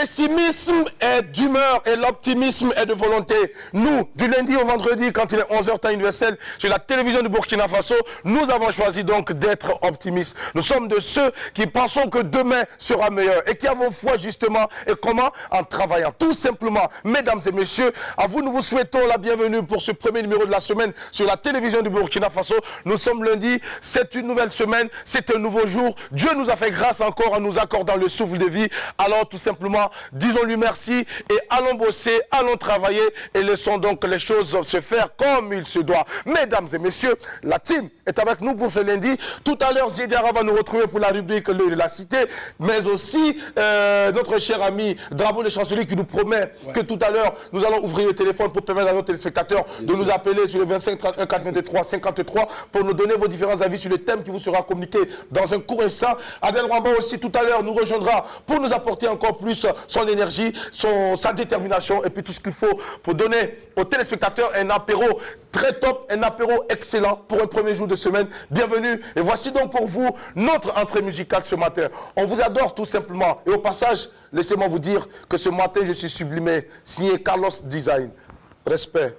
pessimisme est d'humeur et l'optimisme est de volonté. Nous, du lundi au vendredi, quand il est 11h temps universel, sur la télévision du Burkina Faso, nous avons choisi donc d'être optimistes. Nous sommes de ceux qui pensons que demain sera meilleur et qui avons foi justement. Et comment? En travaillant, tout simplement. Mesdames et messieurs, à vous, nous vous souhaitons la bienvenue pour ce premier numéro de la semaine sur la télévision du Burkina Faso. Nous sommes lundi, c'est une nouvelle semaine, c'est un nouveau jour. Dieu nous a fait grâce encore en nous accordant le souffle de vie. Alors tout simplement, disons-lui merci et allons bosser, allons travailler et laissons donc les choses se faire comme il se doit. Mesdames et messieurs, la team est avec nous pour ce lundi. Tout à l'heure, Ziedara va nous retrouver pour la rubrique de la cité, mais aussi notre cher ami Drapeau des Chanceliers qui nous promet que tout à l'heure, nous allons ouvrir le téléphone pour permettre à nos téléspectateurs de nous appeler sur le 25 31 423 53 pour nous donner vos différents avis sur le thème qui vous sera communiqué dans un court instant. Adel Ramba aussi tout à l'heure nous rejoindra pour nous apporter encore plus son énergie, sa détermination et puis tout ce qu'il faut pour donner aux téléspectateurs un apéro très top, un apéro excellent pour un premier jour de semaine. Bienvenue et voici donc pour vous notre entrée musicale ce matin. On vous adore tout simplement et au passage, laissez-moi vous dire que ce matin je suis sublimé, signé Carlos Design. Respect,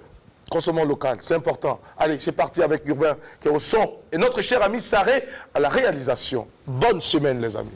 consommons local, c'est important. Allez, c'est parti avec Urbain qui est au son et notre cher ami Saré à la réalisation. Bonne semaine les amis.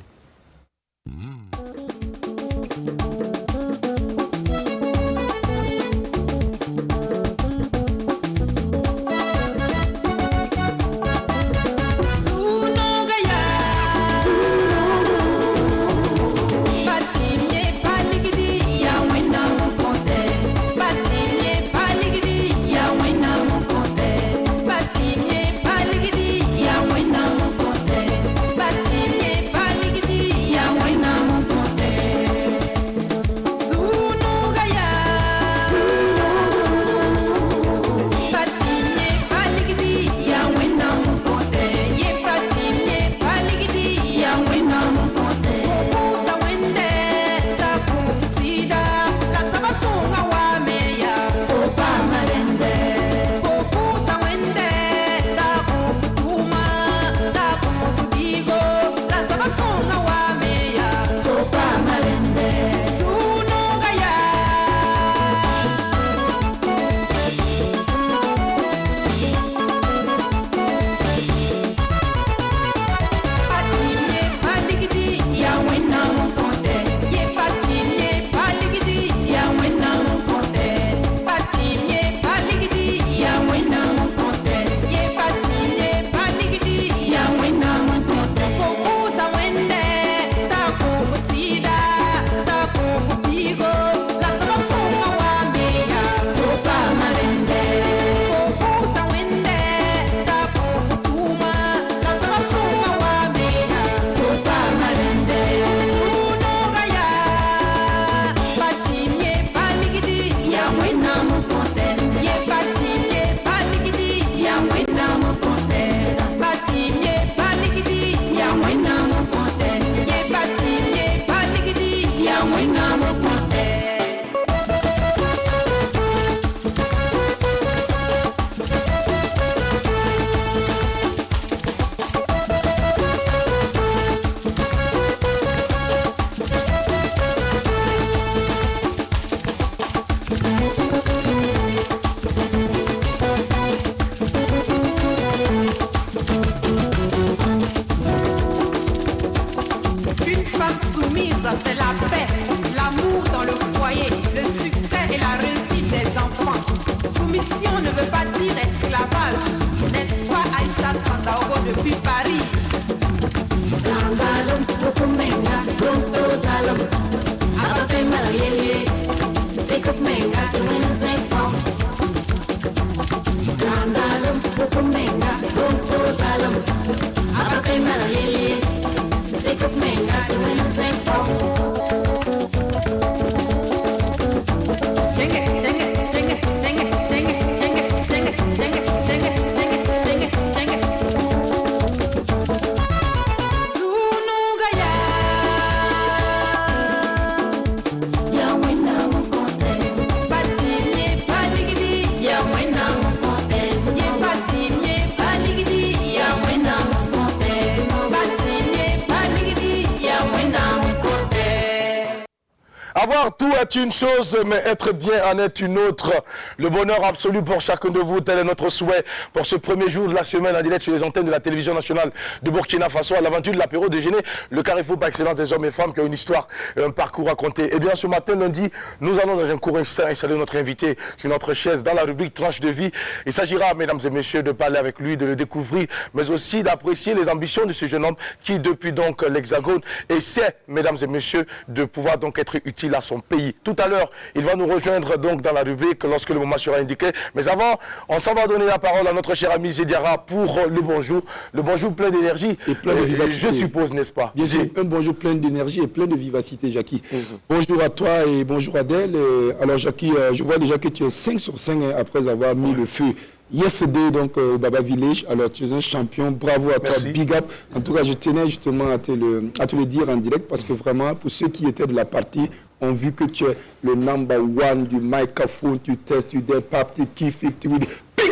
Avoir tout est une chose, mais être bien en est une autre. Le bonheur absolu pour chacun de vous, tel est notre souhait pour ce premier jour de la semaine en direct sur les antennes de la télévision nationale de Burkina Faso, à l'aventure de l'apéro déjeuner, le carrefour par excellence des hommes et femmes qui ont une histoire et un parcours à raconter. Eh bien, ce matin, lundi, nous allons dans un court instant installer notre invité sur notre chaise dans la rubrique Tranche de vie. Il s'agira, mesdames et messieurs, de parler avec lui, de le découvrir, mais aussi d'apprécier les ambitions de ce jeune homme qui, depuis donc l'Hexagone, essaie, mesdames et messieurs, de pouvoir donc être utile à son pays. Tout à l'heure, il va nous rejoindre donc dans la rubrique lorsque le moment sera indiqué. Mais avant, on s'en va donner la parole à notre cher ami Zediara pour le bonjour plein d'énergie. Et plein de vivacité. Je suppose, n'est-ce pas? Bien sûr, un bonjour plein d'énergie et plein de vivacité, Jackie. Bonjour à toi et bonjour Adèle. Alors Jackie, je vois déjà que tu es 5 sur 5 après avoir mis le feu. Yesterday, donc, au Baba Village. Alors, tu es un champion. Bravo à toi. Merci. Big up. En tout cas, je tenais justement à te le dire en direct parce que vraiment, pour ceux qui étaient de la partie, ont vu que tu es le number one du microphone, tu testes, tu dead, pap, tu kiffes, tu big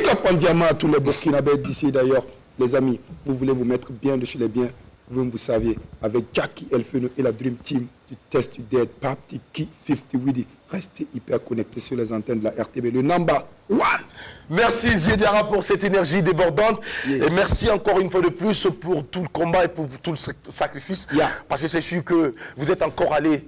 up en diamant à tous les Burkinabés d'ici d'ailleurs. Les amis, vous voulez vous mettre bien de chez les biens. Vous savez, avec Jackie Elfeno et la Dream Team, tu testes, tu dead, pap, tu kiffes, 50 Widdy. Restez hyper connectés sur les antennes de la RTB. Le number one. Merci Zediara pour cette énergie débordante. Yeah. Et merci encore une fois de plus pour tout le combat et pour tout le sacrifice. Yeah. Parce que c'est sûr que vous êtes encore allé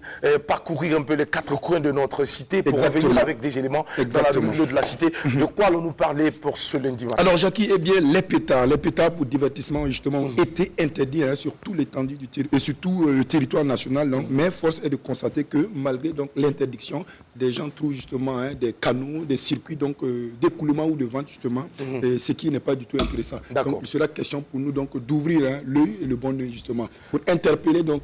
parcourir un peu les 4 coins de notre cité pour Exactement. revenir avec des éléments Exactement. dans la milieu de la cité. De quoi allons-nous parler pour ce lundi matin? Alors Jackie, eh bien, les pétards pour divertissement justement ont été interdits sur tout l'étendue du territoire et surtout le territoire national. Donc, mais force est de constater que malgré donc l'interdiction, des gens trouvent justement des canaux, des circuits donc d'écoulement ou de vente justement, ce qui n'est pas du tout intéressant. Donc il sera question pour nous donc d'ouvrir l'œil et le bon œil justement pour interpeller donc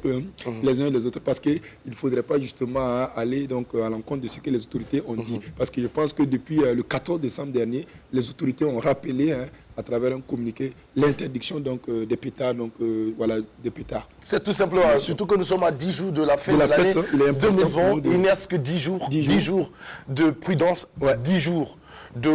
les uns et les autres parce qu'il ne faudrait pas justement aller donc à l'encontre de ce que les autorités ont dit. Parce que je pense que depuis le 14 décembre dernier, les autorités ont rappelé à travers un communiqué l'interdiction donc des pétards voilà des pétards. C'est tout simplement, surtout que nous sommes à 10 jours de la fin de l'année 2020, il n'y reste que 10 jours de prudence, 10 jours de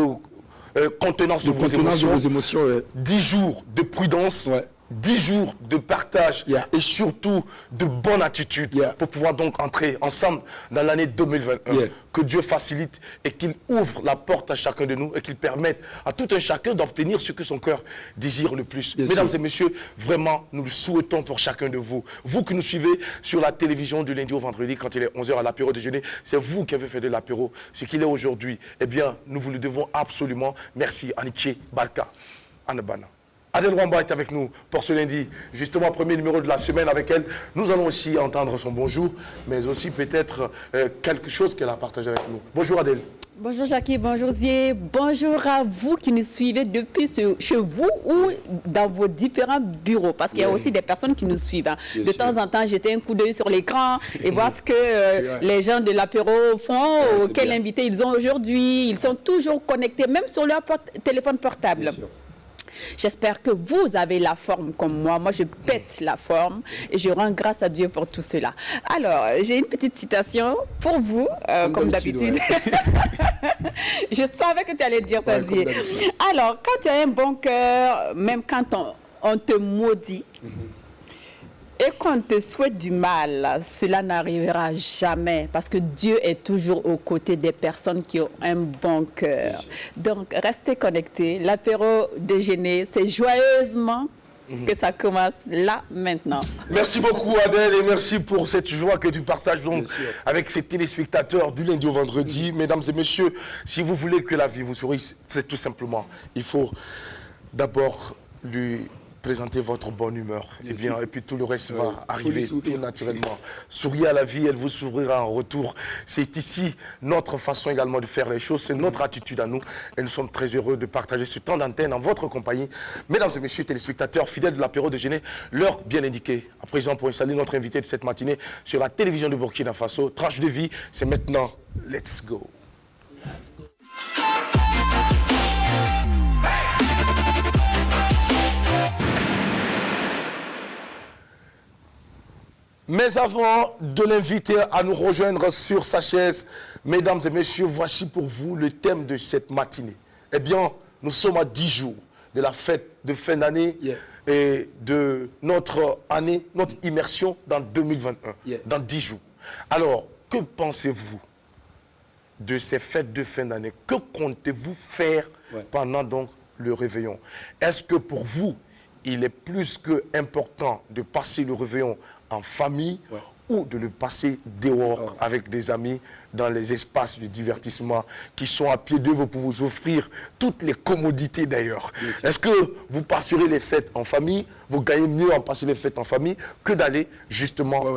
contenance de vos émotions, 10 jours de prudence, 10 jours de partage et surtout de bonne attitude pour pouvoir donc entrer ensemble dans l'année 2021. Que Dieu facilite et qu'il ouvre la porte à chacun de nous et qu'il permette à tout un chacun d'obtenir ce que son cœur désire le plus. Mesdames et messieurs, vraiment, nous le souhaitons pour chacun de vous. Vous qui nous suivez sur la télévision du lundi au vendredi quand il est 11h à l'apéro déjeuner, c'est vous qui avez fait de l'apéro ce qu'il est aujourd'hui. Eh bien, nous vous le devons absolument. Merci, Aniké Balka, Anabana. Adèle Wamba est avec nous pour ce lundi, justement premier numéro de la semaine avec elle. Nous allons aussi entendre son bonjour, mais aussi peut-être quelque chose qu'elle a partagé avec nous. Bonjour Adèle. Bonjour Jackie, bonjour Zier, bonjour à vous qui nous suivez depuis chez vous ou dans vos différents bureaux, parce qu'il y a aussi des personnes qui nous suivent. De temps en temps, jeter un coup d'œil sur l'écran et voir ce que les gens de l'apéro font, quel invité ils ont aujourd'hui. Ils sont toujours connectés, même sur leur téléphone portable. J'espère que vous avez la forme comme moi. Moi, je pète la forme et je rends grâce à Dieu pour tout cela. Alors, j'ai une petite citation pour vous, comme d'habitude. Je savais que tu allais dire ça, Zier. Alors, quand tu as un bon cœur, même quand on te maudit, et qu'on te souhaite du mal, cela n'arrivera jamais parce que Dieu est toujours aux côtés des personnes qui ont un bon cœur. Donc, restez connectés. L'apéro déjeuner, c'est joyeusement que ça commence là, maintenant. Merci beaucoup Adèle et merci pour cette joie que tu partages donc avec ces téléspectateurs du lundi au vendredi. Mesdames et messieurs, si vous voulez que la vie vous sourie, c'est tout simplement, il faut d'abord lui présenter votre bonne humeur. Et puis tout le reste va arriver tout naturellement. Souriez à la vie, elle vous sourira en retour. C'est ici notre façon également de faire les choses, c'est notre attitude à nous. Et nous sommes très heureux de partager ce temps d'antenne en votre compagnie. Mesdames et messieurs téléspectateurs, fidèles de l'apéro déjeuner, l'heure bien indiquée. À présent, pour installer notre invité de cette matinée sur la télévision de Burkina Faso, tranche de vie, c'est maintenant. Let's go. Let's go. Mais avant de l'inviter à nous rejoindre sur sa chaise, mesdames et messieurs, voici pour vous le thème de cette matinée. Eh bien, nous sommes à 10 jours de la fête de fin d'année et de notre année, notre immersion dans 2021, dans 10 jours. Alors, que pensez-vous de ces fêtes de fin d'année? Que comptez-vous faire pendant donc le réveillon? Est-ce que pour vous, il est plus que important de passer le réveillon en famille ou de le passer dehors avec des amis dans les espaces de divertissement qui sont à pied d'œuvre pour vous offrir toutes les commodités d'ailleurs? Est-ce que vous passerez les fêtes en famille? Vous gagnez mieux en passer les fêtes en famille que d'aller justement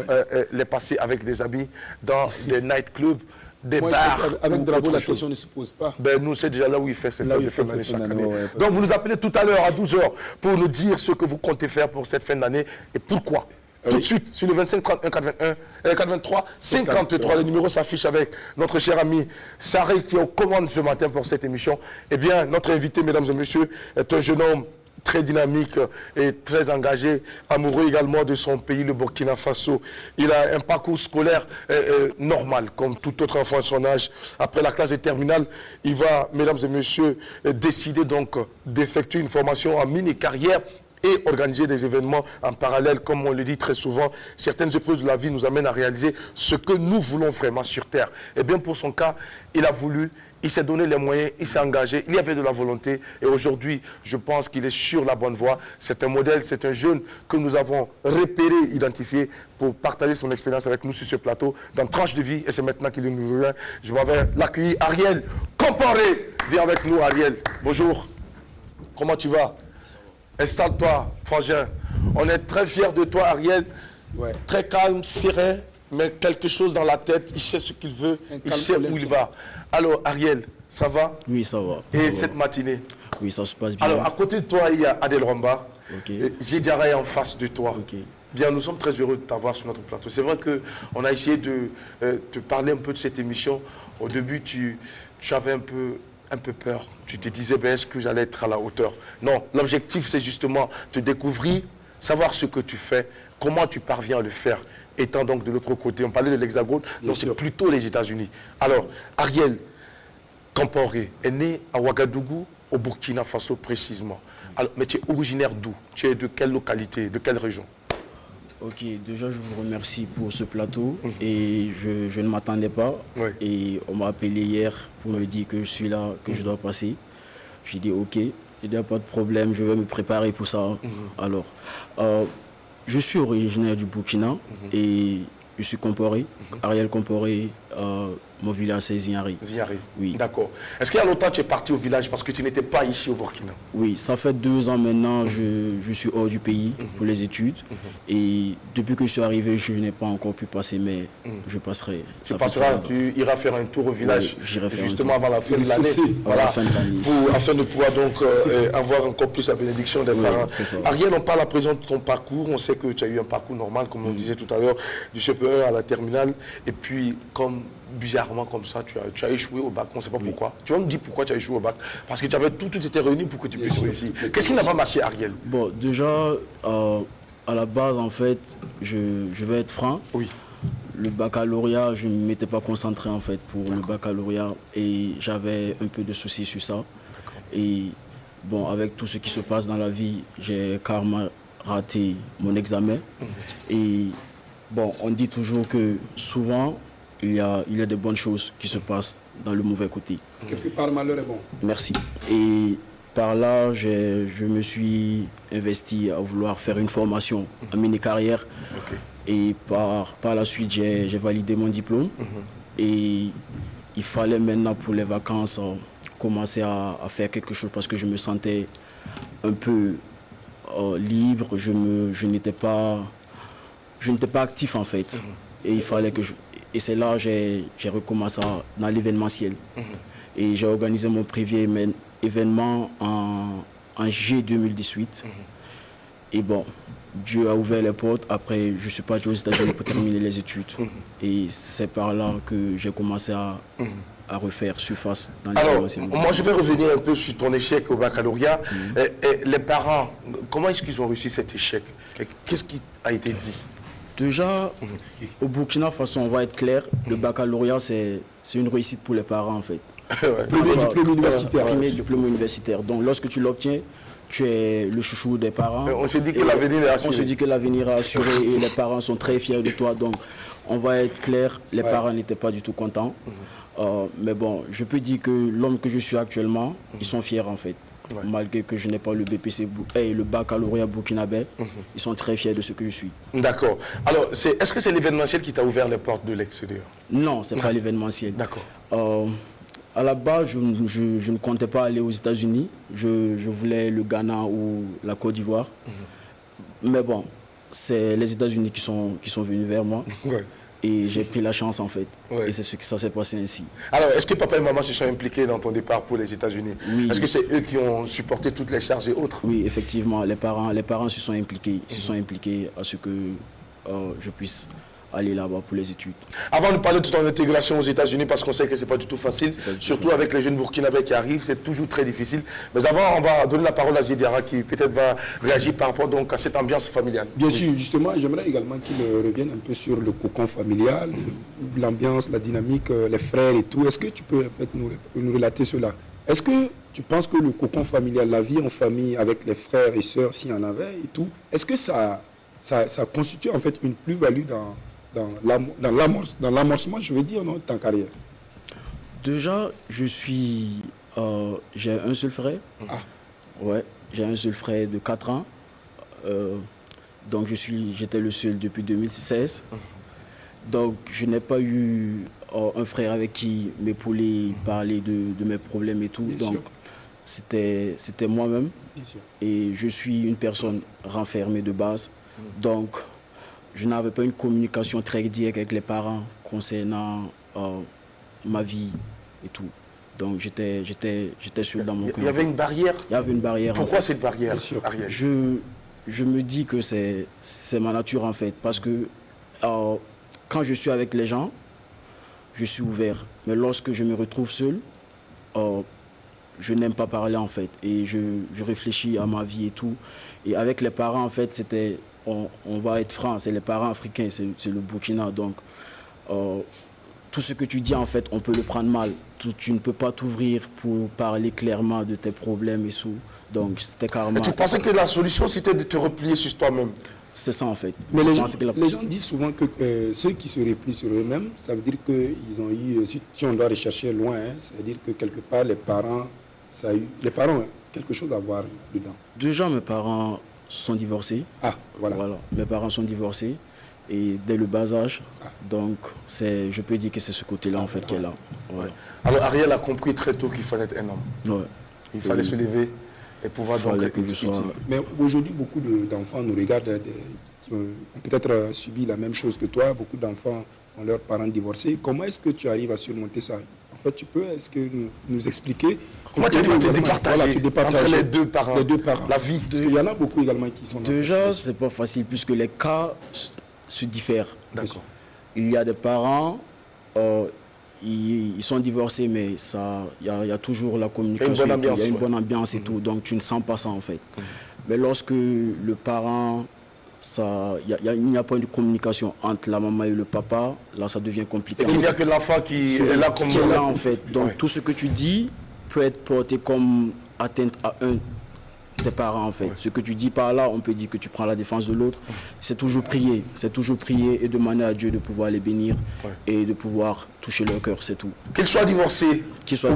les passer avec des amis dans des nightclubs, des bars? Avec Drapeau, la question ne se pose pas. Ben, nous, c'est déjà là où il fait ses fêtes de fin d'année chaque année. Donc, vous nous appelez tout à l'heure à 12 h pour nous dire ce que vous comptez faire pour cette fin d'année et pourquoi. Tout de suite, sur le 25 31 423 53, le numéro s'affiche avec notre cher ami Saré qui est aux commandes ce matin pour cette émission. Eh bien, notre invité, mesdames et messieurs, est un jeune homme très dynamique et très engagé, amoureux également de son pays, le Burkina Faso. Il a un parcours scolaire normal, comme tout autre enfant de son âge. Après la classe de terminale, il va, mesdames et messieurs, décider donc d'effectuer une formation en mini-carrière et organiser des événements en parallèle, comme on le dit très souvent. Certaines épreuves de la vie nous amènent à réaliser ce que nous voulons vraiment sur Terre. Et bien pour son cas, il a voulu, il s'est donné les moyens, il s'est engagé, il y avait de la volonté. Et aujourd'hui, je pense qu'il est sur la bonne voie. C'est un modèle, c'est un jeune que nous avons repéré, identifié pour partager son expérience avec nous sur ce plateau dans Tranche de vie. Et c'est maintenant qu'il nous rejoint. Je m'en vais l'accueillir. Ariel Comporé, viens avec nous, Ariel. Bonjour. Comment tu vas? Installe-toi, frangin. On est très fiers de toi, Ariel. Très calme, serein, mais quelque chose dans la tête. Il sait ce qu'il veut, il sait où il va. Alors, Ariel, ça va? Oui, ça va. Et cette matinée? Oui, ça se passe bien. Alors, à côté de toi, il y a Adel Ramba. Jidiaraï en face de toi. Bien, nous sommes très heureux de t'avoir sur notre plateau. C'est vrai qu'on a essayé de te parler un peu de cette émission. Au début, tu avais un peu peur. Tu te disais, ben, est-ce que j'allais être à la hauteur? Non, l'objectif, c'est justement te découvrir, savoir ce que tu fais, comment tu parviens à le faire, étant donc de l'autre côté. On parlait de l'Hexagone, donc c'est plutôt les États-Unis. Alors, Ariel Comporé est né à Ouagadougou, au Burkina Faso précisément. Alors, mais tu es originaire d'où? Tu es de quelle localité, de quelle région? Ok, déjà je vous remercie pour ce plateau et je ne m'attendais pas et on m'a appelé hier pour me dire que je suis là, que je dois passer. J'ai dit ok, il n'y a pas de problème, je vais me préparer pour ça. Alors, je suis originaire du Burkina et je suis Comporé, Ariel Comporé, mon village c'est Zignari. Zignari, oui. D'accord. Est-ce qu'il y a longtemps que tu es parti au village parce que tu n'étais pas ici au Burkina? Oui, ça fait 2 ans maintenant, je suis hors du pays pour les études. Et depuis que je suis arrivé, je n'ai pas encore pu passer, mais je passerai. Tu passeras, tu iras faire un tour au village, justement avant la fin de l'année. Voilà, afin de pouvoir donc avoir encore plus la bénédiction des parents. Ariel, on parle à présent de ton parcours. On sait que tu as eu un parcours normal, comme on disait tout à l'heure, du CP1 à la terminale. Et puis, bizarrement comme ça, tu as échoué au bac, on ne sait pas pourquoi. Tu vas me dire pourquoi tu as échoué au bac? Parce que tu avais tout était réuni pour que tu puisses réussir. Qu'est-ce qui n'a pas marché, Ariel? Bon, déjà, à la base, en fait, je vais être franc. Oui. Le baccalauréat, je ne m'étais pas concentré en fait pour le baccalauréat et j'avais un peu de soucis sur ça. Et bon, avec tout ce qui se passe dans la vie, j'ai carrément raté mon examen. Et bon, on dit toujours que souvent, il y a des bonnes choses qui se passent dans le mauvais côté. Quelque part, le malheur est bon. Merci. Et par là, je me suis investi à vouloir faire une formation en mini-carrière. Et par la suite, j'ai validé mon diplôme. Et il fallait maintenant, pour les vacances, commencer à faire quelque chose parce que je me sentais un peu libre. Je n'étais pas actif, en fait. Et il fallait que Et c'est là que j'ai recommencé dans l'événementiel. Et j'ai organisé mon premier événement en juillet 2018. Et bon, Dieu a ouvert les portes. Après, je suis parti aux États-Unis pour terminer les études. Et c'est par là que j'ai commencé à refaire surface dans l'événementiel. Moi, je vais revenir un peu sur ton échec au baccalauréat. Et les parents, comment est-ce qu'ils ont réussi cet échec? Qu'est-ce qui a été dit? Déjà, au Burkina Faso, on va être clair, le baccalauréat, c'est une réussite pour les parents, en fait. Premier diplôme universitaire. Premier diplôme universitaire. Donc, lorsque tu l'obtiens, tu es le chouchou des parents. On se dit que l'avenir est assuré. On se dit que l'avenir est assuré et les parents sont très fiers de toi. Donc, on va être clair, les parents n'étaient pas du tout contents. Mais bon, je peux dire que l'homme que je suis actuellement, ils sont fiers en fait. Malgré que je n'ai pas le BPC et le baccalauréat burkinabé, ils sont très fiers de ce que je suis. D'accord. Alors, est-ce que c'est l'événementiel qui t'a ouvert les portes de l'extérieur? Non, ce n'est pas l'événementiel. D'accord. À la base, je ne comptais pas aller aux États-Unis. Je voulais le Ghana ou la Côte d'Ivoire. Mais bon, c'est les États-Unis qui sont venus vers moi. Et j'ai pris la chance en fait. Et c'est ce que ça s'est passé ainsi. Alors, est-ce que papa et maman se sont impliqués dans ton départ pour les États-Unis? Oui. Est-ce que c'est eux qui ont supporté toutes les charges et autres? Oui, effectivement, les parents se sont impliqués. Se sont impliqués à ce que je puisse aller là-bas pour les études. Avant de parler de ton intégration aux États-Unis, parce qu'on sait que ce n'est pas du tout facile, surtout avec les jeunes burkinabés qui arrivent, c'est toujours très difficile. Mais avant, on va donner la parole à Zidiara qui peut-être va réagir par rapport donc à cette ambiance familiale. Bien sûr, justement, j'aimerais également qu'il revienne un peu sur le cocon familial, l'ambiance, la dynamique, les frères et tout. Est-ce que tu peux en fait, nous relater cela? Est-ce que tu penses que le cocon familial, la vie en famille avec les frères et sœurs, s'il y en avait et tout, est-ce que ça constitue en fait une plus-value dans l'amorcement, je veux dire, de ta carrière? Déjà, j'ai un seul frère. Ouais, j'ai un seul frère de 4 ans. Donc j'étais le seul depuis 2016. Donc je n'ai pas eu un frère avec qui m'épauler, parler de mes problèmes et tout. Donc c'était moi-même. Et je suis une personne renfermée de base. Donc je n'avais pas une communication très directe avec les parents concernant ma vie et tout. Donc j'étais seul dans mon coin. Il y avait une barrière? Il y avait une barrière. Pourquoi cette barrière, Ariel? Je me dis que c'est ma nature en fait. Parce que quand je suis avec les gens, je suis ouvert. Mais lorsque je me retrouve seul, je n'aime pas parler en fait. Et je réfléchis à ma vie et tout. Et avec les parents en fait, c'était... On va être franc, c'est les parents africains, c'est le Burkina. Donc, tout ce que tu dis, en fait, on peut le prendre mal. Tu ne peux pas t'ouvrir pour parler clairement de tes problèmes et tout. Donc, c'était carrément... Et tu pensais que la solution, c'était de te replier sur toi-même? C'est ça, en fait. Mais les gens disent souvent que ceux qui se replient sur eux-mêmes, ça veut dire qu'ils ont eu... Si on doit rechercher loin, ça veut dire que quelque part, les parents ont quelque chose à voir dedans. Déjà, mes parents sont divorcés. Voilà. Mes parents sont divorcés et dès le bas âge. Donc, je peux dire que c'est ce côté-là en fait qui est là. Ouais. Alors, Ariel a compris très tôt qu'il fallait être un homme. Ouais. Il fallait se lever et pouvoir donc être utile. Mais aujourd'hui, beaucoup d'enfants nous regardent qui ont peut-être subi la même chose que toi. Beaucoup d'enfants ont leurs parents divorcés. Comment est-ce que tu arrives à surmonter ça? En fait, est-ce que nous expliquer comment tu arrives à te départager entre les deux parents, la vie? Parce qu'il y en a beaucoup également qui sont... Déjà, c'est pas facile puisque les cas se diffèrent. D'accord. Il y a des parents, ils sont divorcés, mais il y a toujours la communication. Il y a une bonne ambiance et tout, donc tu ne sens pas ça en fait. Mais lorsque le parent... il n'y a pas de communication entre la maman et le papa, là ça devient compliqué. Il n'y a que l'enfant qui est là comme là en fait. Donc tout ce que tu dis peut être porté comme atteinte à un des parents en fait. Ce que tu dis par là, on peut dire que tu prends la défense de l'autre. C'est toujours prier et demander à Dieu de pouvoir les bénir et de pouvoir toucher leur cœur, c'est tout. Qu'ils soient divorcés, qu'ils se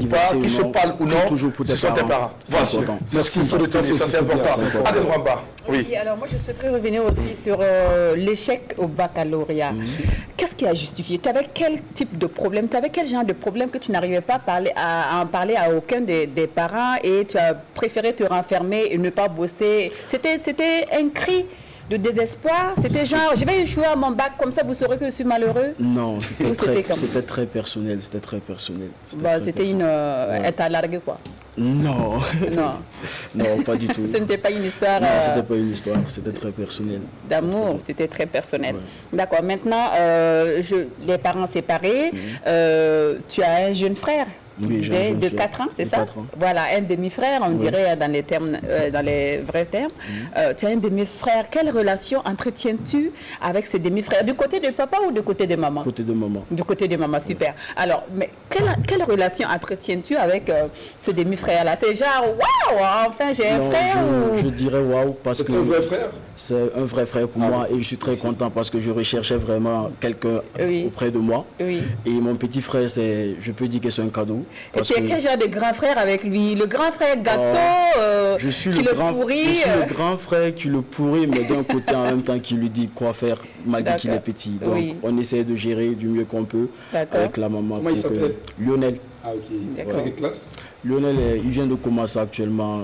parlent ou non, toujours pour ce sont tes parents. C'est important. Merci pour le temps, ça c'est important. Adel Ramba. Oui, alors moi je souhaiterais revenir aussi sur l'échec au baccalauréat. Qu'est-ce qui a justifié? Tu avais quel type de problème? Tu avais quel genre de problème que tu n'arrivais pas à en parler à aucun des parents et tu as préféré te renfermer et ne pas bosser? C'était un cri de désespoir? C'était genre, je vais échouer à mon bac, comme ça vous saurez que je suis malheureux? Non, c'était très personnel. C'était très personnel. C'était elle t'a largué quoi? Non. Non, pas du tout. Ce n'était pas une histoire... Non, c'était pas une histoire, c'était très personnel. D'amour, c'était très personnel. Ouais. D'accord, maintenant, les parents séparés, tu as un jeune frère. Tu Oui, j'ai un disais jeune de frère. 4 ans, c'est De ça? 4 ans. Voilà, un demi-frère, on dirait dans les termes, dans les vrais termes. Tu as un demi-frère. Quelle relation entretiens-tu avec ce demi-frère? Du côté de papa ou du côté de maman? Côté de maman. Du côté de maman, super. Alors, mais quelle relation entretiens-tu avec ce demi-frère-là? C'est genre, waouh, enfin j'ai un Non, frère ou... je dirais waouh parce C'est que ton vrai frère? c'est un vrai frère pour moi et je suis très content parce que je recherchais vraiment quelqu'un Oui. auprès de moi. Oui. Et mon petit frère, je peux dire que c'est un cadeau. Et Parce tu es que quel genre de grand frère avec lui? Le grand frère gâteau je suis qui le je pourrit suis le grand frère qui le pourrit, mais d'un côté en même temps qui lui dit quoi faire malgré qu'il est D'accord. petit. Donc Oui. on essaie de gérer du mieux qu'on peut D'accord. avec la maman. Comment il pour que- s'appelle? Lionel. Ah, ok. D'accord. Quelle classe? Lionel, il vient de commencer actuellement.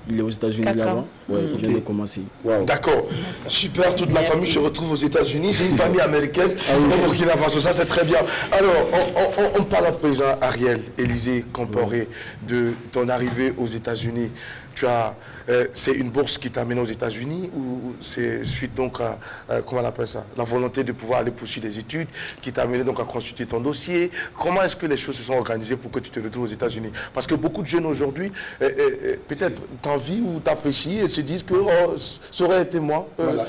Il est aux États-Unis 4 là-bas. ans. Ouais, il vient Ok. de commencer. Wow. D'accord. Super, toute la famille se retrouve aux États-Unis. C'est une famille américaine au Burkina Faso. Ça, c'est très bien. Alors, on parle à présent, Ariel, Élisée Comporé, de ton arrivée aux États-Unis. C'est une bourse qui t'a amené aux États-Unis ou c'est suite donc à, comment on appelle ça, la volonté de pouvoir aller poursuivre des études qui t'a amené donc à constituer ton dossier? Comment est-ce que les choses se sont organisées pour que tu te retrouves aux États-Unis? Parce que beaucoup de jeunes aujourd'hui, peut-être t'envient ou t'apprécient et se disent que oh, ça aurait été moi. Voilà.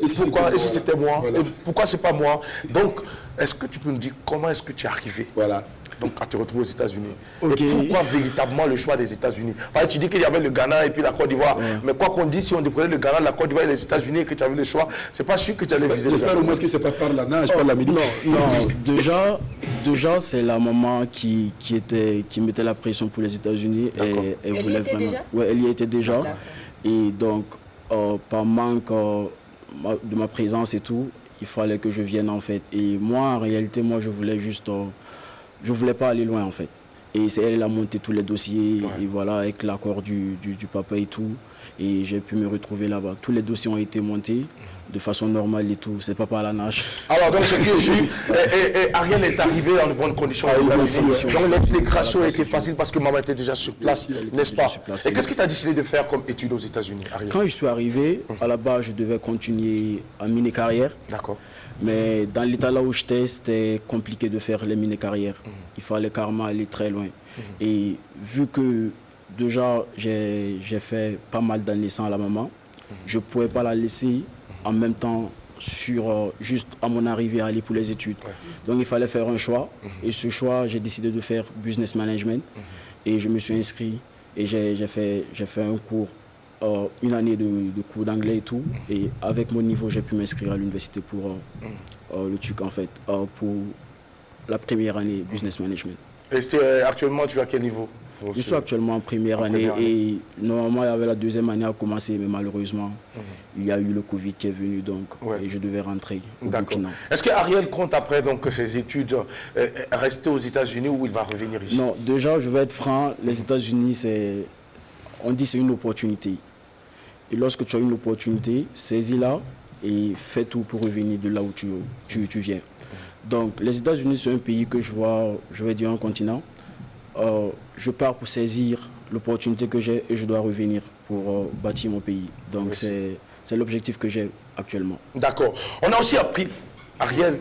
Et si Pourquoi? c'était Et si moi, c'était moi? voilà. Et pourquoi c'est pas moi? Donc, est-ce que tu peux nous dire comment est-ce que tu es arrivé Voilà. donc à te retrouver aux États-Unis? Ok. Et pourquoi véritablement le choix des États-Unis? Enfin, tu dis qu'il y avait le Ghana et puis la Côte d'Ivoire. Mais quoi qu'on dise, si on prenait le Ghana, la Côte d'Ivoire et les États-Unis et que tu avais le choix, c'est pas sûr que tu allais viser les J'espère au moins que c'est pas par la nage, par l'Amérique. Non, déjà c'est la maman qui mettait la pression pour les États-Unis et elle Elle y voulait était vraiment. déjà? Ouais, elle y était déjà. D'accord. Et donc, par manque de ma présence et tout, il fallait que je vienne en fait. Et moi, en réalité, je voulais juste, je voulais pas aller loin en fait. Et c'est elle qui a monté tous les dossiers et voilà, avec l'accord du papa et tout. Et j'ai pu me retrouver là-bas. Tous les dossiers ont été montés de façon normale et tout. C'est pas par la nage. Alors, donc, ce qui est sûr, et Ariel est arrivé dans de bonnes conditions. bonnes Donc, conditions. l'intégration a été facile parce que maman était déjà sur place, elle était n'est-ce déjà pas? sur place, Et qu'est-ce que tu as décidé de faire comme étude aux États-Unis, Ariel? Quand je suis arrivé, à la base, je devais continuer en mini-carrière. D'accord. Mais dans l'état là où j'étais, c'était compliqué de faire les mini-carrières. Il fallait carrément aller très loin. Et vu que déjà j'ai fait pas mal d'années sans la maman, je ne pouvais pas la laisser en même temps juste à mon arrivée à aller pour les études. Donc il fallait faire un choix. Et ce choix, j'ai décidé de faire business management. Et je me suis inscrit et j'ai fait un cours, une année de cours d'anglais et tout. Et avec mon niveau, j'ai pu m'inscrire à l'université pour le TUC en fait, pour la première année business management. Et actuellement, tu es à quel niveau? Je suis actuellement en première année et normalement il y avait la deuxième année à commencer, mais malheureusement il y a eu le Covid qui est venu donc et je devais rentrer au Burkina. Est-ce que Ariel compte après donc ses études rester aux États-Unis ou il va revenir ici? Non, déjà je vais être franc, les États-Unis on dit c'est une opportunité. Et lorsque tu as une opportunité, saisis-la et fais tout pour revenir de là où tu viens. Donc les États-Unis c'est un pays que je vois, je vais dire un continent. Je pars pour saisir l'opportunité que j'ai et je dois revenir pour bâtir mon pays. Donc c'est l'objectif que j'ai actuellement. D'accord. On a aussi appris, Ariel,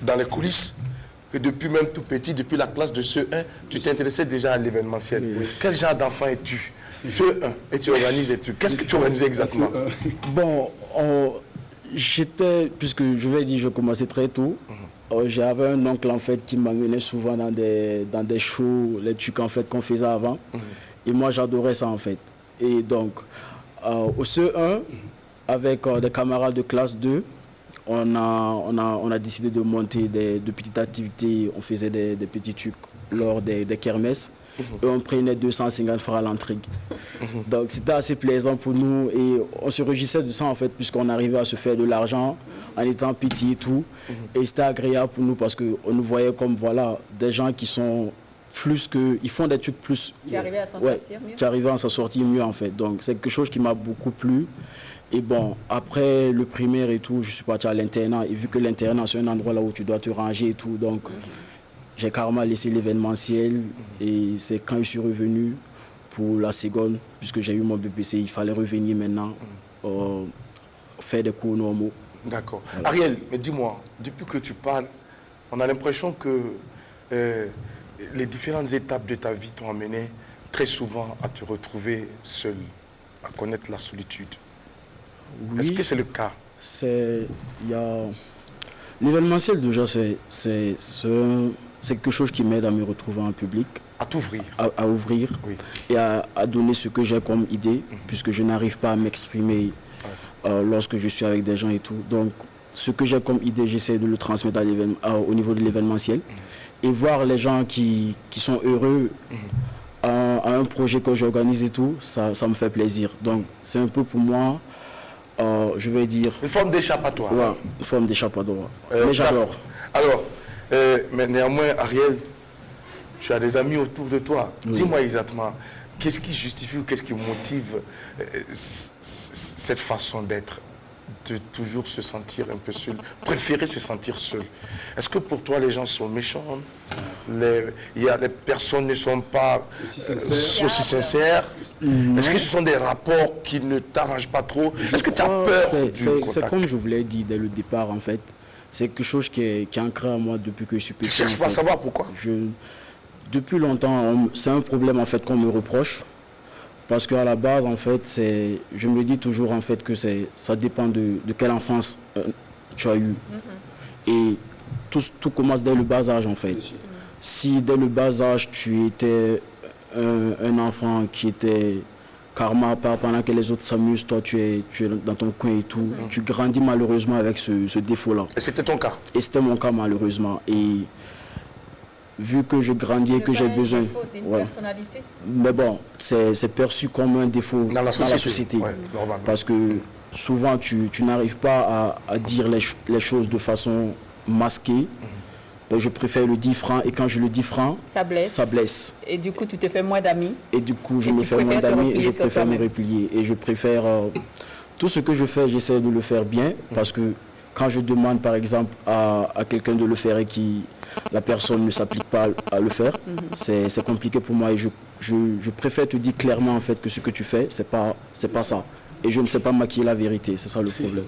dans les coulisses, que depuis même tout petit, depuis la classe de CE1, tu t'intéressais déjà à l'événementiel. Oui. Quel genre d'enfant es-tu? CE1, et tu organises des trucs. Qu'est-ce que tu organisais exactement? Bon, puisque je vais dire, je commençais très tôt. J'avais un oncle en fait qui m'amenait souvent dans des shows, les trucs en fait qu'on faisait avant. Et moi j'adorais ça en fait. Et donc au CE1, avec des camarades de classe 2, on a décidé de monter de petites activités. On faisait des petits trucs lors des kermesses. Et on prenait 250 francs à l'entrée. Donc c'était assez plaisant pour nous et on se réjouissait de ça en fait puisqu'on arrivait à se faire de l'argent en étant petit et tout. Et c'était agréable pour nous parce qu'on nous voyait comme voilà, des gens qui sont plus que... Ils font des trucs plus... Qui arrivaient à s'en sortir mieux. Qui arrivaient à s'en sortir mieux en fait. Donc c'est quelque chose qui m'a beaucoup plu. Et bon, après le primaire et tout, je suis parti à l'internat. Et vu que l'internat c'est un endroit là où tu dois te ranger et tout, donc... J'ai carrément laissé l'événementiel et c'est quand je suis revenu pour la seconde, puisque j'ai eu mon BPC, il fallait revenir maintenant, faire des cours normaux. D'accord. Voilà. Ariel, mais dis-moi, depuis que tu parles, on a l'impression que les différentes étapes de ta vie t'ont amené très souvent à te retrouver seul, à connaître la solitude. Oui, Est-ce que c'est le cas? L'événementiel déjà, c'est quelque chose qui m'aide à me retrouver en public, À t'ouvrir. à ouvrir Oui. et à donner ce que j'ai comme idée, puisque je n'arrive pas à m'exprimer lorsque je suis avec des gens et tout. Donc, ce que j'ai comme idée, j'essaie de le transmettre au niveau de l'événementiel et voir les gens qui sont heureux à un projet que j'organise et tout, ça me fait plaisir. Donc, c'est un peu pour moi, je vais dire, Une forme d'échappatoire. ouais, une forme d'échappatoire. Mais j'adore. Alors, mais néanmoins, Ariel, tu as des amis autour de toi. Oui. Dis-moi exactement, qu'est-ce qui justifie ou qu'est-ce qui motive cette façon d'être, de toujours se sentir un peu seul, préférer se sentir seul? Est-ce que pour toi, les gens sont méchants? Les personnes ne sont pas aussi sincères? Est-ce que ce sont des rapports qui ne t'arrangent pas trop? Est-ce que tu as peur du C'est contact? comme je vous l'ai dit dès le départ, en fait. C'est quelque chose qui est ancré à moi depuis que je suis Tu petit. cherches en pas à fait. savoir pourquoi? Depuis longtemps, c'est un problème en fait qu'on me reproche. Parce qu'à la base, en fait, je me dis toujours en fait que ça dépend de quelle enfance tu as eu. Et tout commence dès le bas âge, en fait. Si dès le bas âge, tu étais un enfant qui était karma pendant que les autres s'amusent, toi tu es dans ton coin et tout, tu grandis malheureusement avec ce défaut-là. Et c'était ton cas? Et c'était mon cas malheureusement. Et vu que je grandis et que j'ai besoin... C'est une Ouais. personnalité. Mais bon, c'est perçu comme un défaut Dans la société. Ouais, normalement. Parce que souvent, tu n'arrives pas à dire les choses de façon masquée. Ben, je préfère le dire franc, et quand je le dis franc, Ça blesse. ça blesse. Et du coup, tu te fais moins d'amis. Et du coup, je Et me tu fais moins préfères te d'amis et replier je sur préfère me toi-même. replier. Et je préfère... tout ce que je fais, j'essaie de le faire bien, parce que quand je demande, par exemple, à quelqu'un de le faire et que la personne ne s'applique pas à le faire, c'est compliqué pour moi. Et je préfère te dire clairement, en fait, que ce que tu fais, c'est pas ça. Et je ne sais pas maquiller la vérité, c'est ça le problème.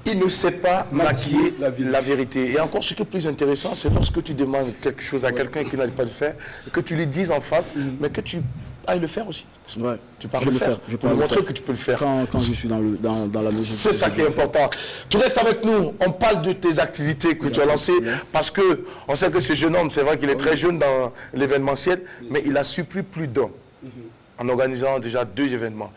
Il ne sait pas maquiller la vérité. la vérité. Et encore, ce qui est plus intéressant, c'est lorsque tu demandes quelque chose à quelqu'un qui n'arrive pas à le faire, que tu lui dises en face, mais que tu ailles le faire aussi. Ouais, Tu parles je le le faire. faire. Je Pour peux lui le montrer faire. que tu peux le faire. Quand je suis dans la mesure. C'est ça qui est important. Tu restes avec nous, on parle de tes activités que tu as lancées, parce que on sait que ce jeune homme, c'est vrai qu'il est très jeune dans l'événementiel, mais il a supplé plus d'un en organisant déjà deux événements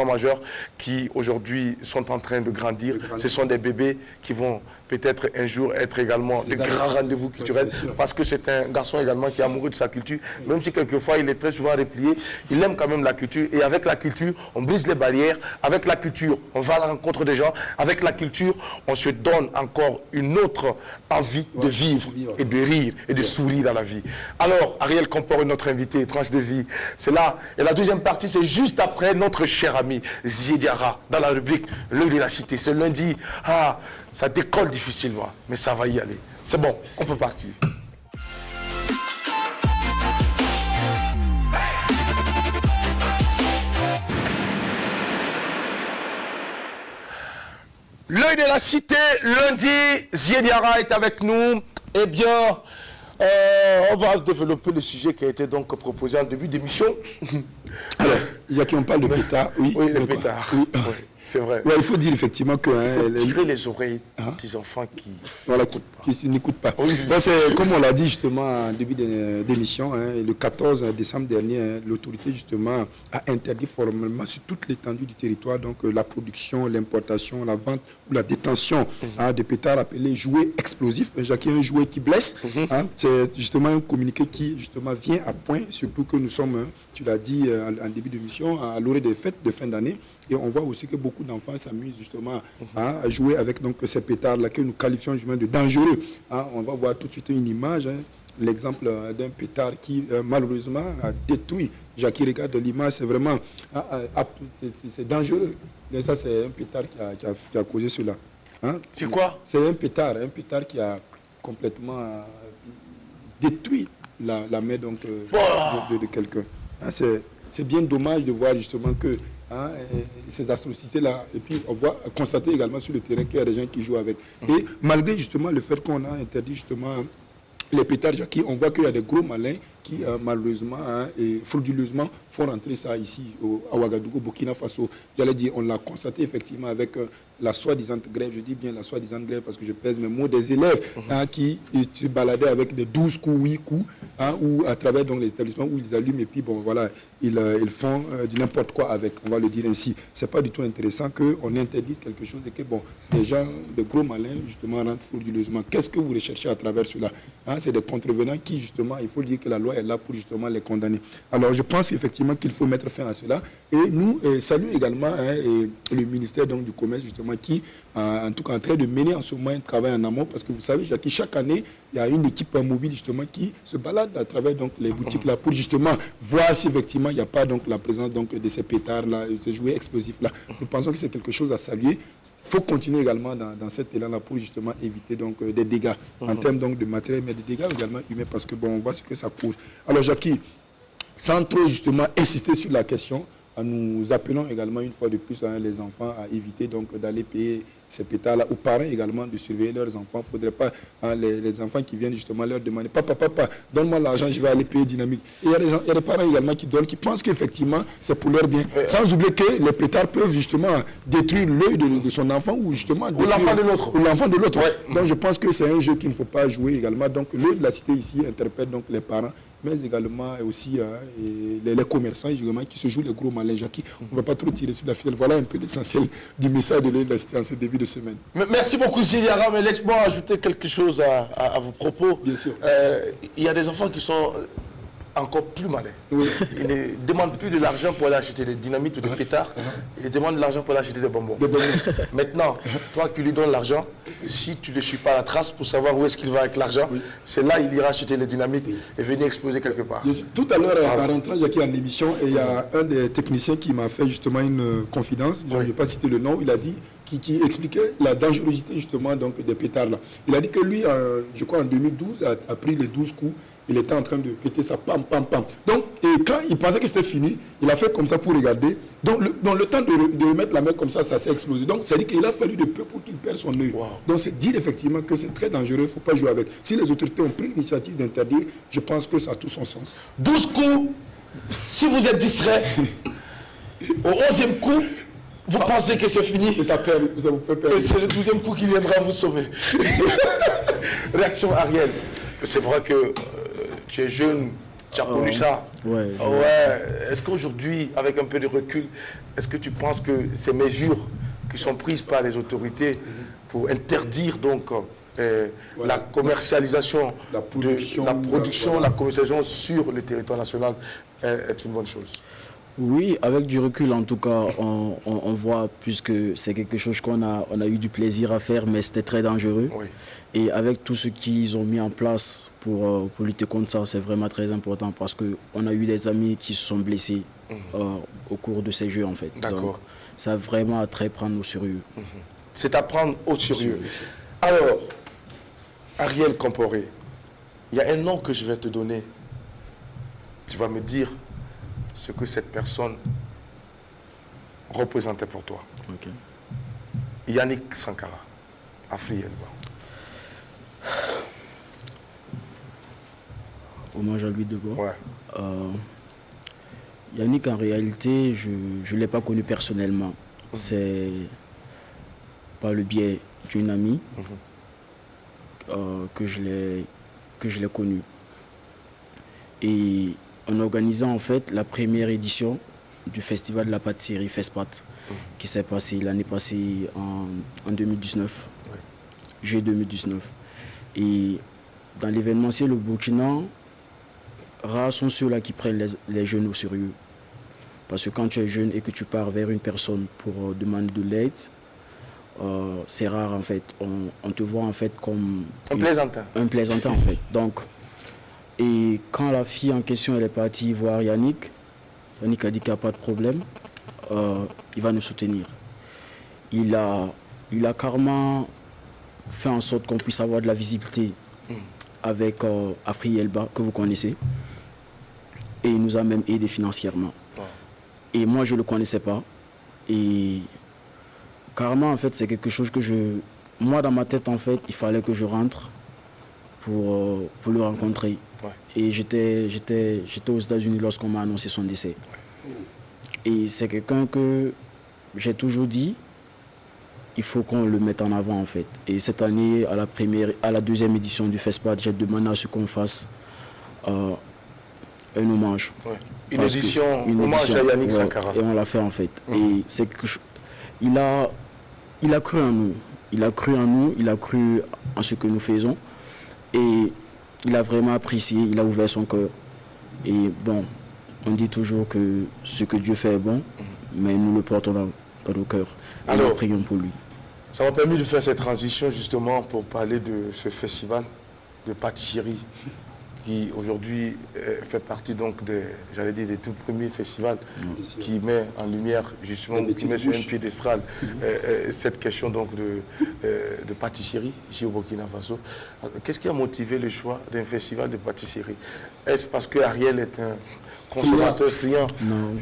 majeurs qui aujourd'hui sont en train de grandir. Ce sont des bébés qui vont peut-être un jour être également de grands rendez-vous culturels, parce que c'est un garçon également qui est amoureux de sa culture, même si quelquefois il est très souvent replié, il aime quand même la culture, et avec la culture, on brise les barrières, avec la culture, on va à la rencontre des gens, avec la culture, on se donne encore une autre envie de vivre et de rire et de sourire dans la vie. Alors, Ariel Compore est notre invité, tranche de vie, c'est là, et la deuxième partie, c'est juste après notre cher ami Ziediara, dans la rubrique L'œil de la cité. Ce lundi, ça décolle difficilement, mais ça va y aller. C'est bon, on peut partir. L'œil de la cité, lundi, Ziediara est avec nous. Eh bien, on va développer le sujet qui a été donc proposé en début d'émission. Alors, il y a qui on parle de pétard. Oui, Oui, le d'accord. pétard. Oui. Oui, c'est vrai. Ouais, il faut dire effectivement que... Il faut tirer les oreilles des enfants qui... Voilà, qui n'écoutent pas. Oui. Ben, c'est comme on l'a dit justement en début d'émission, le 14 décembre dernier, l'autorité justement a interdit formellement sur toute l'étendue du territoire donc la production, l'importation, la vente ou la détention de pétards appelés jouets explosifs. Jacques, un jouet qui blesse. C'est justement un communiqué qui justement vient à point, surtout que nous sommes, tu l'as dit en début d'émission, à l'orée des fêtes de fin d'année. Et on voit aussi que beaucoup d'enfants s'amusent justement à jouer avec donc, ces pétards-là que nous qualifions justement de dangereux. On va voir tout de suite une image, l'exemple d'un pétard qui malheureusement a détruit. Jacques, regarde l'image, c'est vraiment c'est dangereux. Et ça, c'est un pétard qui a causé cela. C'est quoi? C'est un pétard qui a complètement détruit la main donc, de quelqu'un. C'est bien dommage de voir justement que ces atrocités-là, et puis on voit constater également sur le terrain qu'il y a des gens qui jouent avec. Et malgré justement le fait qu'on a interdit justement les pétards, Jackie, on voit qu'il y a des gros malins qui, malheureusement et frauduleusement, font rentrer ça ici, à Ouagadougou, Burkina Faso. J'allais dire, on l'a constaté effectivement avec la soi-disant grève, je dis bien la soi-disant grève parce que je pèse mes mots, des élèves qui se baladaient avec des 12 coups, 8 coups, ou à travers donc, les établissements où ils allument et puis bon, voilà, ils font du n'importe quoi avec, on va le dire ainsi. C'est pas du tout intéressant qu'on interdise quelque chose et que bon, les gens, de gros malins, justement, rentrent frauduleusement. Qu'est-ce que vous recherchez à travers cela? C'est des contrevenants qui, justement, il faut dire que la loi est là pour justement les condamner. Alors, je pense effectivement qu'il faut mettre fin à cela. Et nous, saluons également le ministère donc, du Commerce, justement, qui, en tout cas, en train de mener en ce moment un travail en amont, parce que vous savez, Jackie, chaque année, il y a une équipe mobile, justement, qui se balade à travers donc, les boutiques là pour, justement, voir si, effectivement, il n'y a pas donc, la présence donc, de ces pétards-là, de ces jouets explosifs-là. Nous pensons que c'est quelque chose à saluer. Il faut continuer également dans cet élan-là pour, justement, éviter donc, des dégâts en termes donc, de matériel, mais des dégâts également humains, parce que, bon, on voit ce que ça cause. Alors, Jackie, sans trop, justement, insister sur la question, nous appelons également une fois de plus les enfants à éviter donc d'aller payer ces pétards-là, aux parents également de surveiller leurs enfants. Il ne faudrait pas les enfants qui viennent justement leur demander « Papa, donne-moi l'argent, je vais aller payer Dynamique ». Et il y a des parents également qui donnent, qui pensent qu'effectivement c'est pour leur bien. Sans oublier que les pétards peuvent justement détruire l'œil de son enfant ou justement... Ou l'enfant de l'autre. Ou l'enfant de l'autre. Ouais. Donc je pense que c'est un jeu qu'il ne faut pas jouer également. Donc l'œil de la cité ici interpelle donc les parents, mais également aussi les commerçants également, qui se jouent les gros malins. Jackie, on ne va pas trop tirer sur la ficelle. Voilà un peu l'essentiel du message de la cité en ce début de semaine. Merci beaucoup, Zidiara, mais laisse-moi ajouter quelque chose à vos propos. Bien sûr. Il y a des enfants qui sont encore plus malins. Oui. Ils ne demandent plus de l'argent pour aller acheter des dynamites ou des pétards. Ils demandent de l'argent pour aller acheter des bonbons. Maintenant, toi qui lui donnes l'argent, si tu ne suis pas à la trace pour savoir où est-ce qu'il va avec l'argent, c'est là il ira acheter les dynamites et venir exploser quelque part. Tout à l'heure, en rentrant, Jackie, en émission, et il y a un des techniciens qui m'a fait justement une confidence, je ne vais pas citer le nom, il a dit, qui expliquait la dangerosité justement donc, des pétards là. Il a dit que lui, je crois en 2012, a pris les 12 coups. Il était en train de péter ça, pam, pam, pam. Donc, et quand il pensait que c'était fini, il a fait comme ça pour regarder. Donc, le temps de remettre la main comme ça s'est explosé. Donc, c'est-à-dire qu'il a fallu de peu pour qu'il perde son œil. Wow. Donc, c'est dire effectivement que c'est très dangereux, il ne faut pas jouer avec. Si les autorités ont pris l'initiative d'interdire, je pense que ça a tout son sens. 12 coups, si vous êtes distrait, au 11e coup, vous pensez que c'est fini. Et ça vous fait perdre. Et c'est le 12e coup qui viendra vous sauver. Réaction Ariel. C'est vrai que tu es jeune, tu as connu ça. Ouais. Est-ce qu'aujourd'hui, avec un peu de recul, est-ce que tu penses que ces mesures qui sont prises par les autorités pour interdire donc la commercialisation, la production, la commercialisation sur le territoire national est une bonne chose? Oui, avec du recul, en tout cas, on voit, puisque c'est quelque chose qu'on a eu du plaisir à faire, mais c'était très dangereux. Oui. Et avec tout ce qu'ils ont mis en place pour lutter contre ça, c'est vraiment très important parce qu'on a eu des amis qui se sont blessés au cours de ces jeux, en fait. Donc, ça vraiment à très prendre au sérieux. C'est à prendre au sérieux. Alors, Ariel Comporé, il y a un nom que je vais te donner. Tu vas me dire ce que cette personne représentait pour toi. Okay. Yannick Sankara, Afrielba. Hommage à lui d'abord. Ouais. Yannick, en réalité, je ne l'ai pas connu personnellement. C'est par le biais d'une amie que je l'ai connu. Et en organisant en fait la première édition du festival de la pâtisserie FESPAT qui s'est passé l'année passée en 2019, juillet 2019. Et dans l'événementiel au Burkina, rares sont ceux-là qui prennent les jeunes au sérieux. Parce que quand tu es jeune et que tu pars vers une personne pour demander de l'aide, c'est rare en fait. On te voit en fait comme un plaisantin en fait. Donc, et quand la fille en question elle est partie voir Yannick, Yannick a dit qu'il n'y a pas de problème, il va nous soutenir. Il a carrément fait en sorte qu'on puisse avoir de la visibilité avec Afrielba, que vous connaissez. Et il nous a même aidé financièrement. Et moi, je ne le connaissais pas. Et carrément, en fait, c'est quelque chose que moi, dans ma tête, en fait, il fallait que je rentre pour le rencontrer. Ouais. Et j'étais aux États-Unis lorsqu'on m'a annoncé son décès. Et c'est quelqu'un que j'ai toujours dit, il faut qu'on le mette en avant en fait. Et cette année, à la deuxième édition du FESPAD, j'ai demandé à ce qu'on fasse un hommage. Ouais. Une hommage à Yannick Sankara. Et on l'a fait en fait. Et c'est que il a cru en nous. Il a cru en nous, il a cru en ce que nous faisons. Et il a vraiment apprécié, il a ouvert son cœur. Et bon, on dit toujours que ce que Dieu fait est bon, mais nous le portons dans nos cœurs. Et Alors, nous prions pour lui. Ça m'a permis de faire cette transition justement pour parler de ce festival de pâtisserie qui aujourd'hui fait partie donc des tout premiers festivals qui met en lumière justement, qui met sur un piédestal cette question donc de pâtisserie ici au Burkina Faso. Qu'est-ce qui a motivé le choix d'un festival de pâtisserie? Est-ce parce que Ariel est un consommateur friand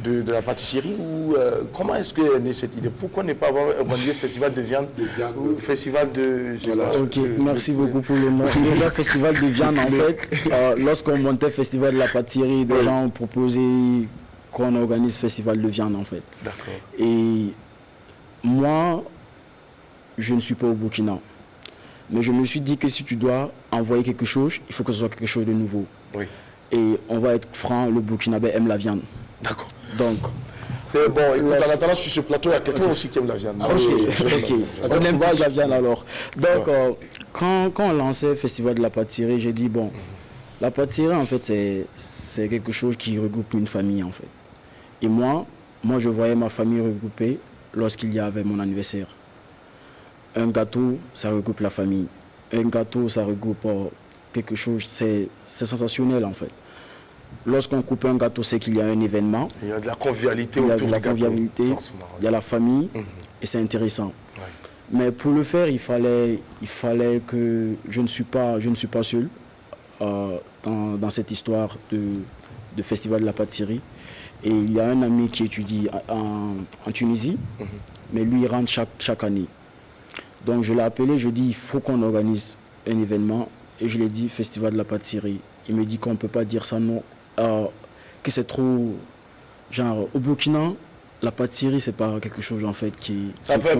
de la pâtisserie ou comment est-ce qu'est née cette idée? Pourquoi ne pas avoir un festival de viande ou festival de... Ok, merci beaucoup pour le nom. Le festival de viande en fait, lorsqu'on montait festival de la pâtisserie, des gens ont proposé qu'on organise festival de viande en fait. D'accord. Et moi, je ne suis pas au Burkina. Mais je me suis dit que si tu dois envoyer quelque chose, il faut que ce soit quelque chose de nouveau. Oui. Et on va être franc, le Burkinabé aime la viande. D'accord. Donc, c'est bon, écoute, en attendant sur ce plateau, il y a quelqu'un aussi qui aime la viande. ok. On aime pas la viande alors. Donc, quand on lançait le festival de la pâtisserie, j'ai dit, bon, la pâtisserie en fait, c'est quelque chose qui regroupe une famille en fait. Et moi, je voyais ma famille regroupée lorsqu'il y avait mon anniversaire. Un gâteau, ça regroupe la famille. Un gâteau, ça regroupe quelque chose, c'est sensationnel en fait. Lorsqu'on coupe un gâteau, c'est qu'il y a un événement. Il y a de la convivialité autour du gâteau. Il y a la famille et c'est intéressant. Ouais. Mais pour le faire, il fallait que je ne suis pas seul dans cette histoire de festival de la pâtisserie. Et il y a un ami qui étudie en Tunisie, mais lui il rentre chaque année. Donc je l'ai appelé, je dis il faut qu'on organise un événement. Et je lui ai dit festival de la pâtisserie. Il me dit qu'on ne peut pas dire ça, non. Que c'est trop... Genre, au Burkina, la pâtisserie, c'est pas quelque chose en fait qui... C'est pas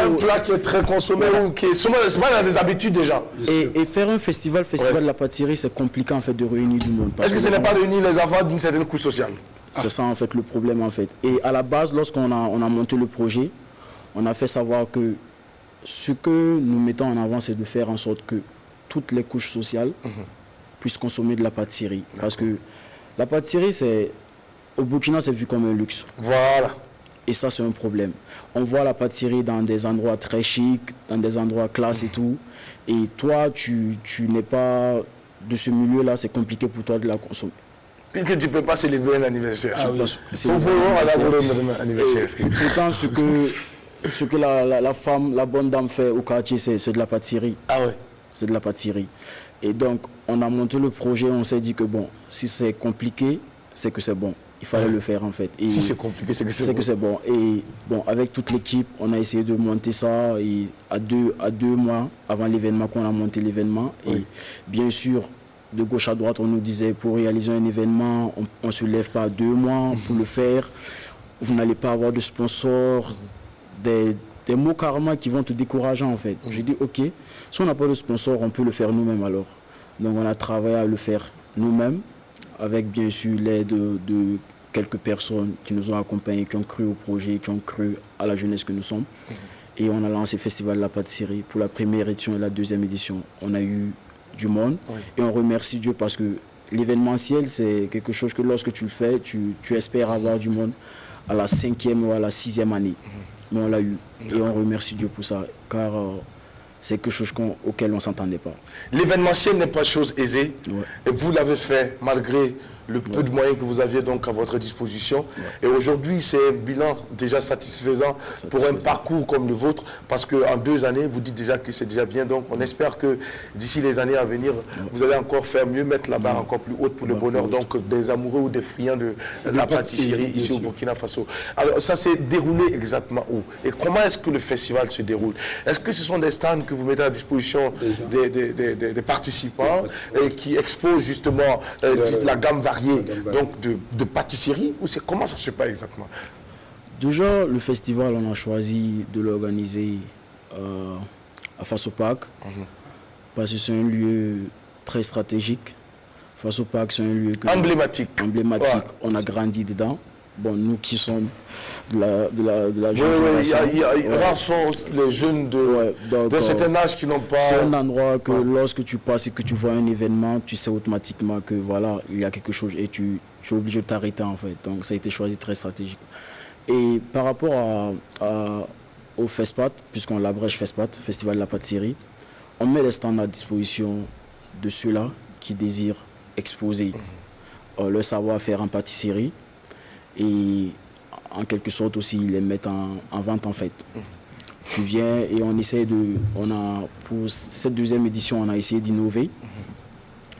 un plat qui est très consommé ou qui est... C'est pas dans les habitudes déjà. Et faire un festival de la pâtisserie, c'est compliqué en fait de réunir du monde. Est-ce que ce n'est pas réunir les enfants d'une certaine couche sociale? C'est ça en fait le problème en fait. Et à la base, lorsqu'on a monté le projet, on a fait savoir que ce que nous mettons en avant, c'est de faire en sorte que toutes les couches sociales puissent consommer de la pâtisserie. Parce que la pâtisserie, au Burkina, c'est vu comme un luxe. Voilà. Et ça, c'est un problème. On voit la pâtisserie dans des endroits très chics, dans des endroits classe et tout. Et toi, tu n'es pas de ce milieu-là, c'est compliqué pour toi de la consommer. Puisque tu ne peux pas célébrer un anniversaire. C'est un anniversaire. Pourtant, ce que la femme, la bonne dame fait au quartier, c'est de la pâtisserie. Ah ouais. C'est de la pâtisserie. Et donc, on a monté le projet, on s'est dit que bon, si c'est compliqué, c'est que c'est bon. Il fallait le faire en fait. Et si c'est compliqué, c'est que c'est bon. Que c'est bon. Et bon, avec toute l'équipe, on a essayé de monter ça et à deux mois avant l'événement qu'on a monté l'événement. Et bien sûr, de gauche à droite, on nous disait pour réaliser un événement, on ne se lève pas 2 mois pour le faire. Vous n'allez pas avoir de sponsors, des mots carrément qui vont te décourager en fait. J'ai dit ok, si on n'a pas de sponsor, on peut le faire nous-mêmes alors. Donc on a travaillé à le faire nous-mêmes, avec bien sûr l'aide de quelques personnes qui nous ont accompagnés, qui ont cru au projet, qui ont cru à la jeunesse que nous sommes. Et on a lancé le Festival de la pâtisserie pour la première édition et la deuxième édition. On a eu du monde et on remercie Dieu parce que l'événementiel, c'est quelque chose que lorsque tu le fais, tu espères avoir du monde à la 5e ou à la 6e année. Mais on l'a eu et on remercie Dieu pour ça, car c'est quelque chose auquel on ne s'entendait pas. L'événementiel n'est pas chose aisée. Et vous l'avez fait malgré le peu de moyens que vous aviez donc à votre disposition. Et aujourd'hui, c'est un bilan déjà satisfaisant pour un parcours comme le vôtre, parce qu'en 2 années, vous dites déjà que c'est déjà bien. Donc on espère que d'ici les années à venir, vous allez encore faire mieux, mettre la barre encore plus haute pour le bonheur donc des amoureux ou des friands de la pâtisserie ici au Burkina Faso. Alors ça s'est déroulé exactement où? Et comment est-ce que le festival se déroule? Est-ce que ce sont des stands que vous mettez à disposition des participants et qui exposent justement la gamme variée donc de pâtisserie, ou c'est comment ça se passe exactement? Déjà, le festival, on a choisi de l'organiser à Faso Park, parce que c'est un lieu très stratégique. Faso Park, c'est un lieu emblématique. Ouais. On a grandi dedans. Bon, nous qui sommes de la génération. Rares sont les jeunes de certain âge qui n'ont pas... C'est un endroit que lorsque tu passes et que tu vois un événement, tu sais automatiquement que voilà, il y a quelque chose et tu es obligé de t'arrêter en fait. Donc ça a été choisi très stratégique. Et par rapport au FESPAT, puisqu'on l'abrège FESPAT, Festival de la pâtisserie, on met les stands à disposition de ceux-là qui désirent exposer leur savoir-faire en pâtisserie et en quelque sorte aussi les mettre en vente en fait. Tu viens et on essaie pour cette 2e édition, on a essayé d'innover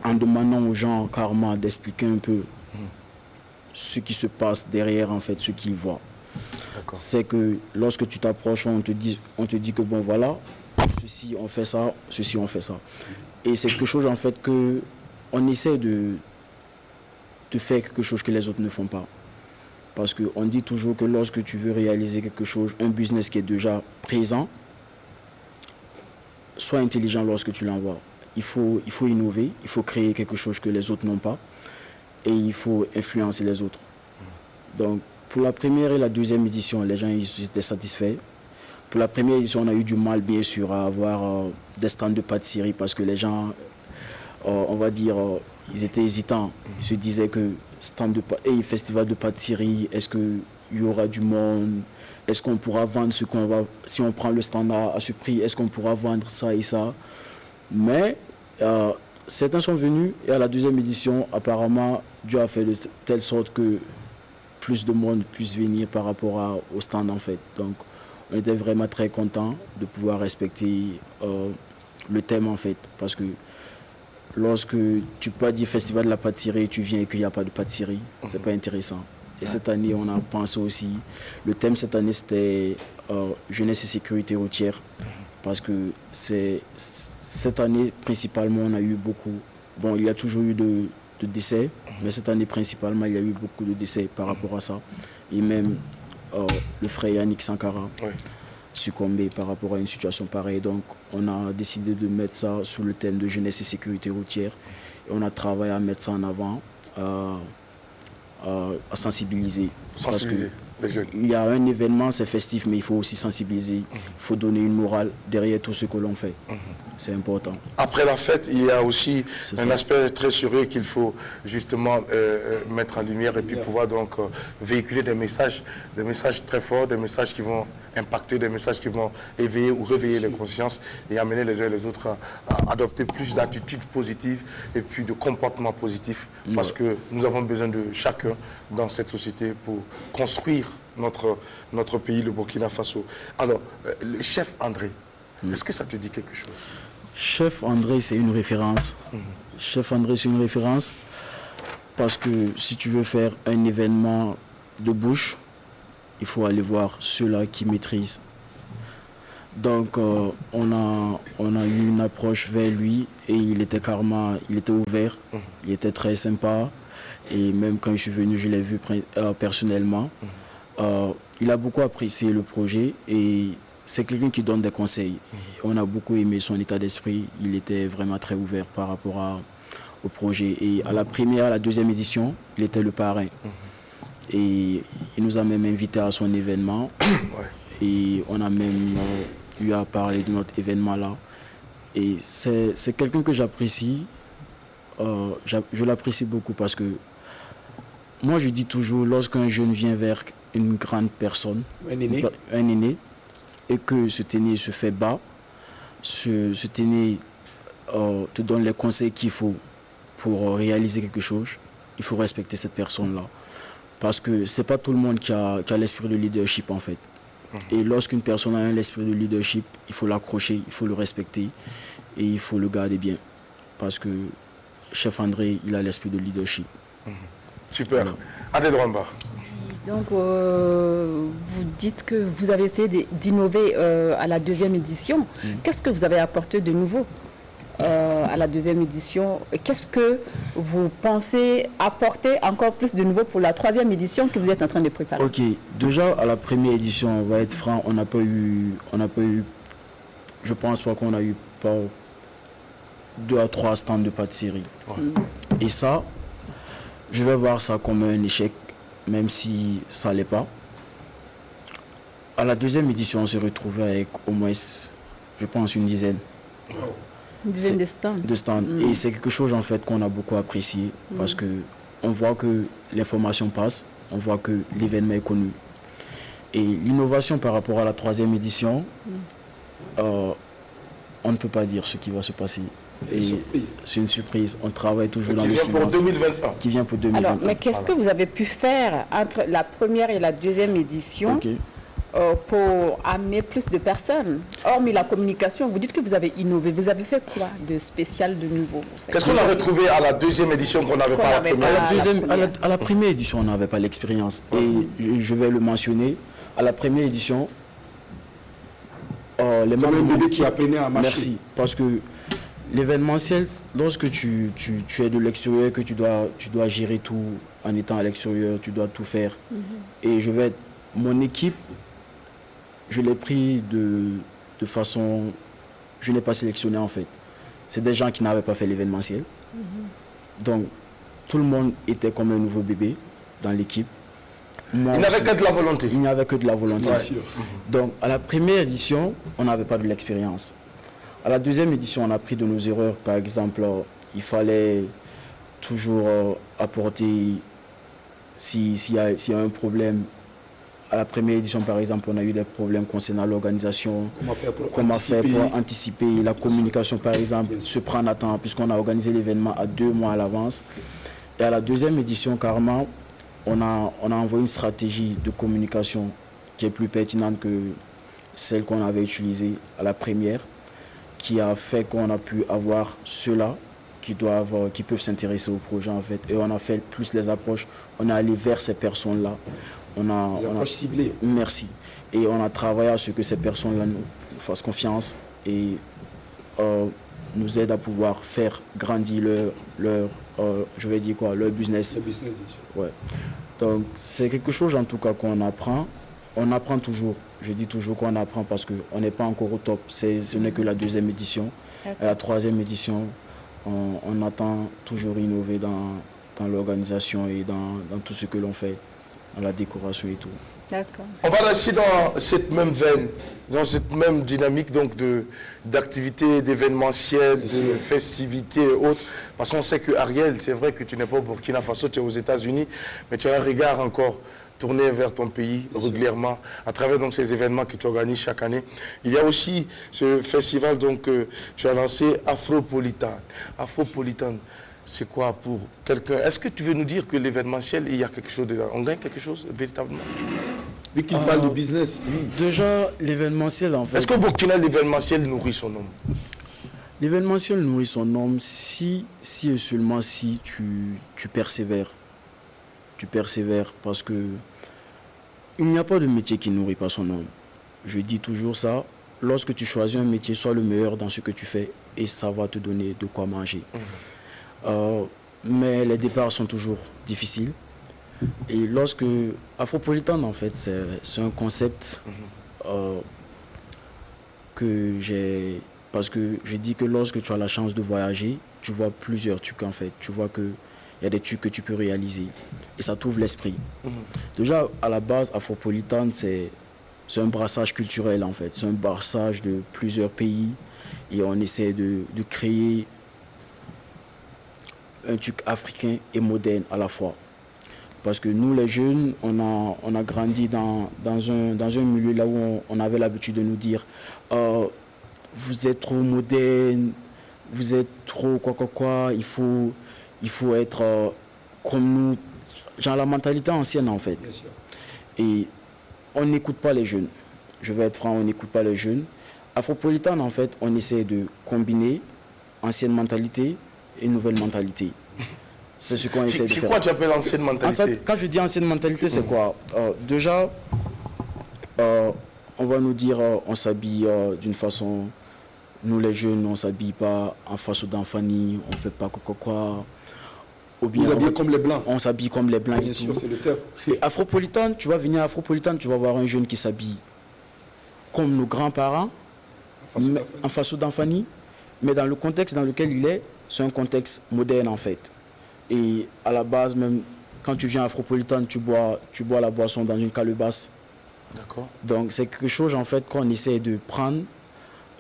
en demandant aux gens carrément d'expliquer un peu ce qui se passe derrière en fait, ce qu'ils voient. C'est que lorsque tu t'approches, on te dit que bon voilà, ceci on fait ça, ceci on fait ça. Et c'est quelque chose en fait que on essaie de faire quelque chose que les autres ne font pas. Parce qu'on dit toujours que lorsque tu veux réaliser quelque chose, un business qui est déjà présent, sois intelligent lorsque tu l'envoies. Il faut innover, il faut créer quelque chose que les autres n'ont pas et il faut influencer les autres. Donc, pour la première et la 2e édition, les gens ils étaient satisfaits. Pour la première édition, on a eu du mal, bien sûr, à avoir des stands de pâtisserie parce que les gens, on va dire, ils étaient hésitants. Ils se disaient que festival de pâtisserie, est-ce qu'il y aura du monde? Est-ce qu'on pourra vendre ce qu'on va... Si on prend le standard à ce prix, est-ce qu'on pourra vendre ça et ça? Mais certains sont venus et à la 2e édition, apparemment, Dieu a fait de telle sorte que plus de monde puisse venir par rapport au stand en fait. Donc, on était vraiment très contents de pouvoir respecter le thème en fait. Parce que lorsque tu peux dire festival de la pâtisserie et tu viens et qu'il n'y a pas de pâtisserie, c'est pas intéressant. Et cette année, on a pensé aussi, le thème cette année c'était jeunesse et sécurité routière. Parce que cette année, principalement, on a eu beaucoup, bon, il y a toujours eu de décès, mais cette année, principalement, il y a eu beaucoup de décès par rapport à ça. Et même le frère Yannick Sankara succombé par rapport à une situation pareille. Donc, on a décidé de mettre ça sous le thème de jeunesse et sécurité routière. Et on a travaillé à mettre ça en avant, à sensibiliser. Parce que il y a un événement, c'est festif, mais il faut aussi sensibiliser. Il faut donner une morale derrière tout ce que l'on fait. C'est important. Après la fête, il y a aussi un aspect très sérieux qu'il faut justement mettre en lumière et puis pouvoir donc véhiculer des messages très forts, des messages qui vont impacter, des messages qui vont éveiller ou réveiller les consciences et amener les uns et les autres à adopter plus d'attitudes positives et puis de comportements positifs parce que nous avons besoin de chacun dans cette société pour construire notre pays, le Burkina Faso. Alors, le chef André, est-ce que ça te dit quelque chose? Chef André, c'est une référence. Chef André, c'est une référence parce que si tu veux faire un événement de bouche, il faut aller voir ceux-là qui maîtrisent. Donc, on a eu une approche vers lui et il était ouvert, il était très sympa. Et même quand je suis venu, je l'ai vu personnellement. Il a beaucoup apprécié le projet et c'est quelqu'un qui donne des conseils. On a beaucoup aimé son état d'esprit. Il était vraiment très ouvert par rapport au projet. Et à la première, à la 2e édition, il était le parrain. Et il nous a même invités à son événement. Et on a même eu à parler de notre événement là. Et c'est quelqu'un que j'apprécie. Je l'apprécie beaucoup parce que moi je dis toujours, lorsqu'un jeune vient vers une grande personne, un aîné, et que cet aîné se fait bas, cet aîné te donne les conseils qu'il faut pour réaliser quelque chose, il faut respecter cette personne-là. Parce que c'est pas tout le monde qui a l'esprit de leadership en fait. Et lorsqu'une personne a l'esprit de leadership, il faut l'accrocher, il faut le respecter et il faut le garder bien. Parce que chef André, il a l'esprit de leadership. Super. Voilà. Adèle Rwamba. Donc, vous dites que vous avez essayé d'innover à la deuxième édition. Qu'est-ce que vous avez apporté de nouveau à la deuxième édition? Qu'est-ce que vous pensez apporter encore plus de nouveau pour la troisième édition que vous êtes en train de préparer? Ok, déjà à la première édition, on va être franc, on n'a pas eu, je pense pas qu'on a eu pas 2 à 3 stands de pâtisserie. Et ça, je vais voir ça comme un échec, même si ça l'est pas. À la deuxième édition, on s'est retrouvé avec au moins, je pense, une dizaine. Une dizaine de stands. De stands. Et c'est quelque chose en fait qu'on a beaucoup apprécié parce que on voit que l'information passe, on voit que l'événement est connu. Et l'innovation par rapport à la troisième édition, on ne peut pas dire ce qui va se passer. Et c'est une surprise. On travaille toujours dans le silence. Qui vient pour 2021. Qui vient pour 2021. Alors, mais qu'est-ce que vous avez pu faire entre la première et la deuxième édition Ok. pour amener plus de personnes? Hormis la communication, vous dites que vous avez innové. Vous avez fait quoi de spécial, de nouveau en fait? Qu'est-ce qu'on a retrouvé à la deuxième édition qu'on n'avait pas à la Qu'on première avait édition? À la première édition, on n'avait pas l'expérience. Et je vais le mentionner. À la première édition, les Comme un membres bébé qui apprenait à marcher. Merci. Parce que l'événementiel, lorsque tu es de l'extérieur, que tu dois gérer tout en étant à l'extérieur, tu dois tout faire. Et mon équipe, je l'ai pris de façon, je n'ai pas sélectionné en fait. C'est des gens qui n'avaient pas fait l'événementiel. Donc, tout le monde était comme un nouveau bébé dans l'équipe. Moi Il n'avait aussi, que de la volonté. il n'y avait que de la volonté. Bien sûr. Donc, à la première édition, on n'avait pas de l'expérience. À la deuxième édition, on a appris de nos erreurs. Par exemple, il fallait toujours apporter, s'il y a un problème. À la première édition, par exemple, on a eu des problèmes concernant l'organisation. Comment faire pour anticiper la communication, par exemple, se prendre à temps, puisqu'on a organisé l'événement à 2 mois à l'avance. Et à la deuxième édition, carrément, on a envoyé une stratégie de communication qui est plus pertinente que celle qu'on avait utilisée à la première, qui a fait qu'on a pu avoir ceux-là qui peuvent s'intéresser au projet en fait. Et on a fait plus les approches, on est allé vers ces personnes-là. Les approches ciblées. Merci. Et on a travaillé à ce que ces personnes-là nous fassent confiance et nous aident à pouvoir faire grandir leur business. Le business, bien sûr. Ouais. Donc c'est quelque chose en tout cas qu'on apprend. On apprend toujours. Je dis toujours qu'on apprend parce qu'on n'est pas encore au top. Ce n'est que la deuxième édition. À la troisième édition, on attend toujours innover dans l'organisation et dans tout ce que l'on fait, dans la décoration et tout. D'accord. On va rester dans cette même veine, dans cette même dynamique donc d'activités, d'événementiels, de festivités et autres. Parce qu'on sait que Ariel, c'est vrai que tu n'es pas au Burkina Faso, tu es aux États-Unis, mais tu as un regard encore tourné vers ton pays régulièrement à travers donc ces événements que tu organises chaque année. Il y a aussi ce festival donc que tu as lancé Afropolitan. Afropolitan, c'est quoi pour quelqu'un? Est-ce que tu veux nous dire que l'événementiel, il y a quelque chose dedans? On gagne quelque chose véritablement? Vu qu'il parle de business. Déjà, l'événementiel en fait. Est-ce qu'au Burkina, l'événementiel nourrit son homme? L'événementiel nourrit son homme si et seulement si tu persévères. Tu persévères parce que il n'y a pas de métier qui ne nourrit pas son homme. Je dis toujours ça. Lorsque tu choisis un métier, sois le meilleur dans ce que tu fais et ça va te donner de quoi manger. Mais les départs sont toujours difficiles. Et lorsque Afropolitan, en fait, c'est un concept que j'ai... Parce que je dis que lorsque tu as la chance de voyager, tu vois plusieurs trucs, en fait. Tu vois qu'il y a des trucs que tu peux réaliser. Et ça t'ouvre l'esprit. Déjà, à la base, Afropolitan, c'est un brassage culturel, en fait. C'est un brassage de plusieurs pays. Et on essaie de créer un truc africain et moderne à la fois. Parce que nous, les jeunes, on a grandi dans un milieu là où on avait l'habitude de nous dire vous êtes trop moderne, vous êtes trop quoi, il faut être comme nous, genre la mentalité ancienne en fait. Bien sûr. Et on n'écoute pas les jeunes. Je vais être franc, on n'écoute pas les jeunes. Afropolitan, en fait, on essaie de combiner ancienne mentalité et nouvelle mentalité. C'est ce qu'on essaie de faire. C'est quoi tu appelles ancienne mentalité? Quand je dis ancienne mentalité, c'est quoi? Déjà, on va nous dire, on s'habille d'une façon... Nous, les jeunes, on ne s'habille pas en face d'enfanie, on ne fait pas quoi. Ou bien, Vous habillez comme les Blancs. On s'habille comme les Blancs. Bien sûr, c'est le terme. Et Afropolitan, tu vas venir à Afropolitan, tu vas voir un jeune qui s'habille comme nos grands-parents, en face d'enfanie, mais dans le contexte dans lequel il est, c'est un contexte moderne en fait. Et à la base, même quand tu viens à Afropolitan, tu bois la boisson dans une calebasse. D'accord. Donc c'est quelque chose en fait qu'on essaie de prendre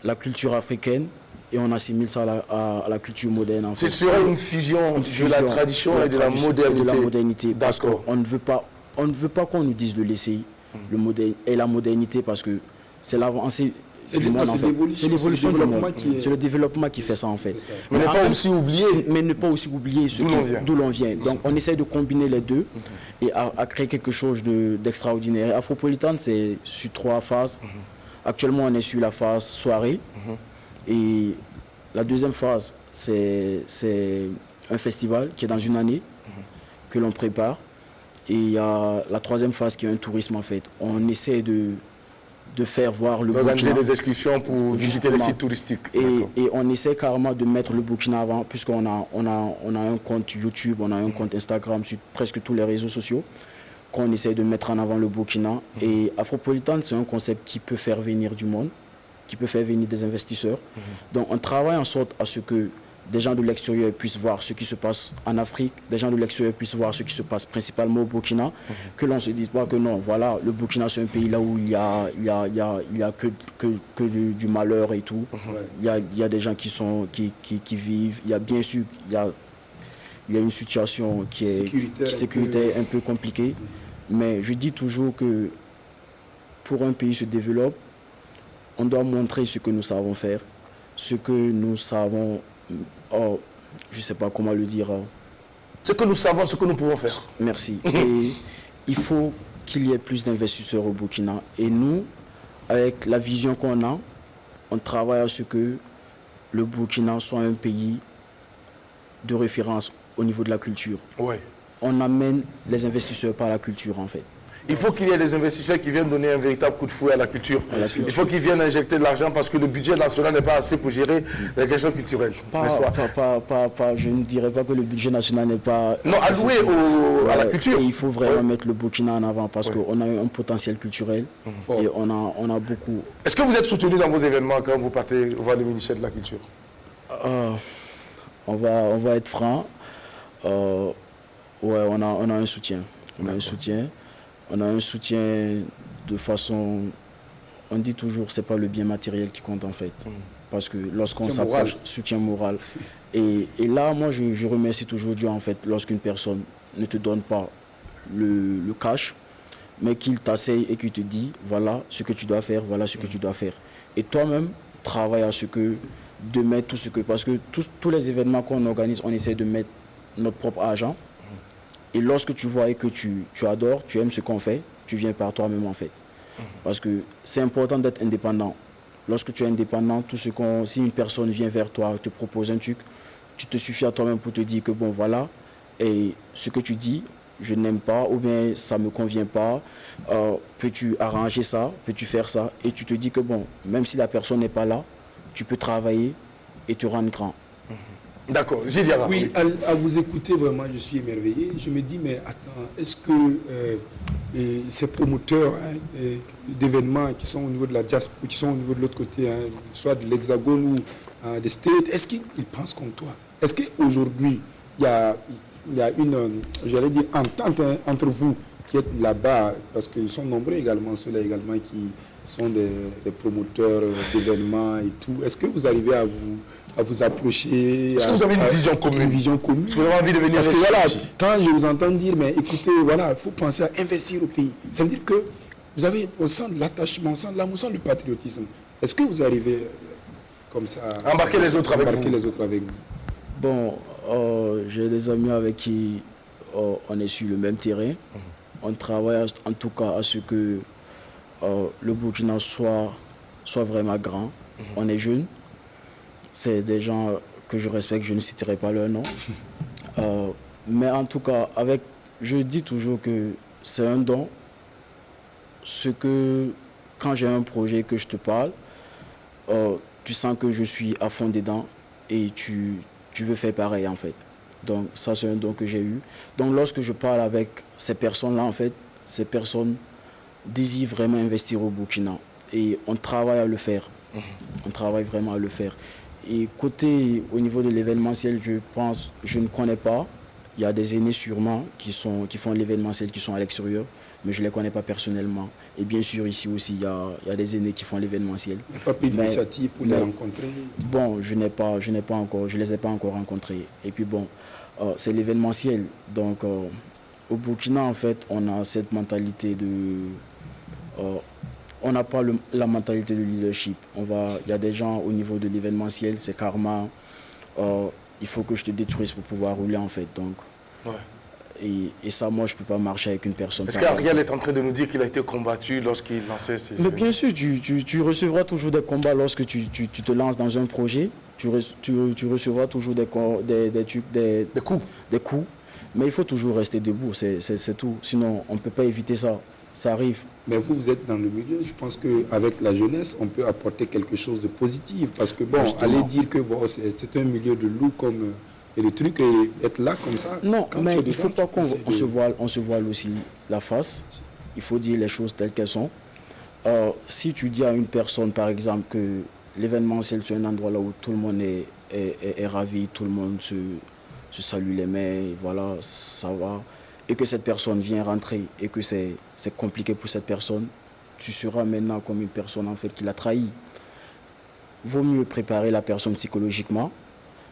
la culture africaine et on assimile ça à la culture moderne. En fait. C'est sur une fusion de la tradition et de la modernité. D'accord. On ne veut pas qu'on nous dise de laisser la modernité parce que c'est l'avancée du monde en fait. C'est l'évolution du monde. C'est le développement qui fait ça en fait. Mais ne pas aussi oublier. Mais ne pas aussi oublier d'où l'on vient. Donc on essaie de combiner les deux et à créer quelque chose d'extraordinaire. Afropolitan, c'est sur 3 phases. Actuellement, on est sur la phase soirée. Et la deuxième phase, c'est un festival qui est dans une année que l'on prépare. Et il y a la troisième phase qui est un tourisme en fait. On essaie de faire voir le Organiser Burkina. des excursions pour visiter les sites touristiques. Et on essaie carrément de mettre le Burkina avant, puisqu'on a un compte YouTube, on a un compte Instagram sur presque tous les réseaux sociaux, qu'on essaie de mettre en avant le Burkina. Et Afropolitan, c'est un concept qui peut faire venir du monde, qui peut faire venir des investisseurs. Donc on travaille en sorte à ce que des gens de l'extérieur puissent voir ce qui se passe en Afrique, des gens de l'extérieur puissent voir ce qui se passe principalement au Burkina, que l'on ne se dise pas que non, voilà, le Burkina c'est un pays là où il y a que du malheur et tout. Il y a des gens qui vivent, il y a bien sûr, il y a une situation qui est sécuritaire un peu compliquée, mais je dis toujours que pour un pays se développe, on doit montrer ce que nous savons faire, ce que nous savons... je ne sais pas comment le dire. Ce que nous savons, ce que nous pouvons faire. Merci. Et il faut qu'il y ait plus d'investisseurs au Burkina. Et nous, avec la vision qu'on a, on travaille à ce que le Burkina soit un pays de référence au niveau de la culture. Ouais. On amène les investisseurs par la culture en fait. Il faut qu'il y ait des investisseurs qui viennent donner un véritable coup de fouet à la culture. Il faut qu'ils viennent injecter de l'argent parce que le budget national n'est pas assez pour gérer les questions culturelles. Je ne dirais pas que le budget national n'est pas... Non, alloué à la culture. Et il faut vraiment mettre le Burkina en avant parce qu'on a un potentiel culturel et on a beaucoup... Est-ce que vous êtes soutenu dans vos événements quand vous partez voir le ministère de la Culture? On va être franc. On a un soutien. On a un soutien de façon... On dit toujours, c'est pas le bien matériel qui compte en fait. Parce que lorsqu'on s'approche, soutien moral. Et là, moi, je remercie toujours Dieu en fait, lorsqu'une personne ne te donne pas le cash, mais qu'il t'asseye et qu'il te dit, voilà ce que tu dois faire, voilà ce que tu dois faire. Et toi-même, travaille à ce que, de mettre tout ce que... Parce que tous les événements qu'on organise, on essaie de mettre notre propre argent. Et lorsque tu vois et que tu adores, tu aimes ce qu'on fait, tu viens par toi-même en fait. Parce que c'est important d'être indépendant. Lorsque tu es indépendant, si une personne vient vers toi, te propose un truc, tu te suffis à toi-même pour te dire que bon voilà, et ce que tu dis, je n'aime pas, ou bien ça ne me convient pas, peux-tu arranger ça, peux-tu faire ça, et tu te dis que bon, même si la personne n'est pas là, tu peux travailler et te rendre grand. D'accord, Zidiara. Oui, à vous écouter, vraiment, je suis émerveillé. Je me dis, mais attends, est-ce que ces promoteurs d'événements qui sont au niveau de la diaspora, qui sont au niveau de l'autre côté, soit de l'Hexagone ou des States, est-ce qu'ils pensent comme toi? Est-ce qu'aujourd'hui, il y a une, j'allais dire, entente entre vous qui êtes là-bas, parce qu'ils sont nombreux également, ceux-là également qui sont des promoteurs d'événements et tout. Est-ce que vous arrivez à vous approcher? Est-ce que vous avez une vision commune? Une vision commune. Est-ce que vous avez envie de venir? Parce que voilà, quand je vous entends dire, mais écoutez, voilà, il faut penser à investir au pays. Ça veut dire que vous avez, on sent l'attachement, on sent l'amour, on sent le patriotisme. Est-ce que vous arrivez comme ça à embarquer les autres avec vous? Bon, j'ai des amis avec qui on est sur le même terrain. On travaille en tout cas à ce que le Burkina soit vraiment grand. On est jeunes. C'est des gens que je respecte, je ne citerai pas leur nom. Mais en tout cas, je dis toujours que c'est un don. Quand j'ai un projet que je te parle, tu sens que je suis à fond dedans et tu veux faire pareil en fait. Donc ça c'est un don que j'ai eu. Donc lorsque je parle avec ces personnes-là, en fait, ces personnes désirent vraiment investir au Burkina et on travaille à le faire. On travaille vraiment à le faire. Et au niveau de l'événementiel, je ne connais pas. Il y a des aînés sûrement qui font l'événementiel, qui sont à l'extérieur, mais je ne les connais pas personnellement. Et bien sûr, ici aussi, il y a des aînés qui font l'événementiel. Il n'y a pas pris d'initiative pour les rencontrer? Bon, je ne les ai pas encore rencontrés. Et puis bon, c'est l'événementiel. Donc, au Burkina, en fait, on a cette mentalité on n'a pas la mentalité de leadership. Il y a des gens au niveau de l'événementiel, c'est karma. Il faut que je te détruise pour pouvoir rouler, en fait. Donc, et ça, moi, je ne peux pas marcher avec une personne. Est-ce qu'Ariel est en train de nous dire qu'il a été combattu lorsqu'il lançait ses... Mais bien sûr, tu recevras toujours des combats lorsque tu te lances dans un projet. Tu recevras toujours des coups. Mais il faut toujours rester debout, c'est tout. Sinon, on ne peut pas éviter ça. Ça arrive. Mais vous êtes dans le milieu. Je pense qu'avec la jeunesse, on peut apporter quelque chose de positif. Parce que, bon, Justement. aller dire que bon, c'est un milieu de loup comme... Et le truc est être là comme ça. Non, mais il ne faut pas qu'on se voile aussi la face. Il faut dire les choses telles qu'elles sont. Si tu dis à une personne, par exemple, que l'événementiel, c'est un endroit là où tout le monde est ravi, tout le monde se salue les mains, et voilà, ça va, et que cette personne vient rentrer et que c'est compliqué pour cette personne, tu seras maintenant comme une personne en fait qui l'a trahi. Vaut mieux préparer la personne psychologiquement,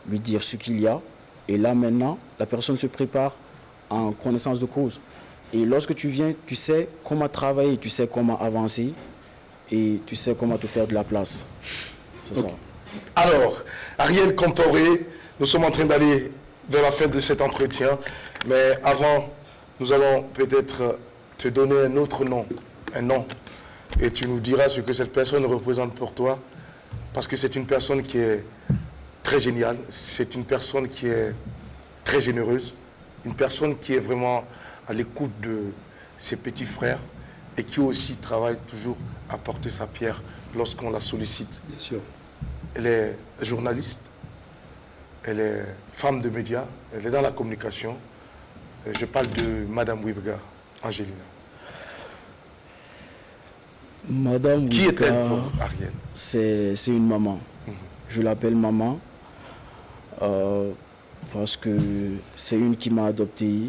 lui dire ce qu'il y a, et là maintenant, la personne se prépare en connaissance de cause. Et lorsque tu viens, tu sais comment travailler, tu sais comment avancer, et tu sais comment te faire de la place. C'est ça. Alors, Ariel Comporé, nous sommes en train d'aller vers la fin de cet entretien, mais avant, nous allons peut-être te donner un autre nom, un nom, et tu nous diras ce que cette personne représente pour toi, parce que c'est une personne qui est très géniale, c'est une personne qui est très généreuse, une personne qui est vraiment à l'écoute de ses petits frères et qui aussi travaille toujours à porter sa pierre lorsqu'on la sollicite. Bien sûr. Elle est journaliste, elle est femme de médias, elle est dans la communication. Je parle de Madame Wibga, Angelina. Madame Qui Wibga, est-elle pour Ariel? C'est une maman. Je l'appelle maman parce que c'est une qui m'a adopté,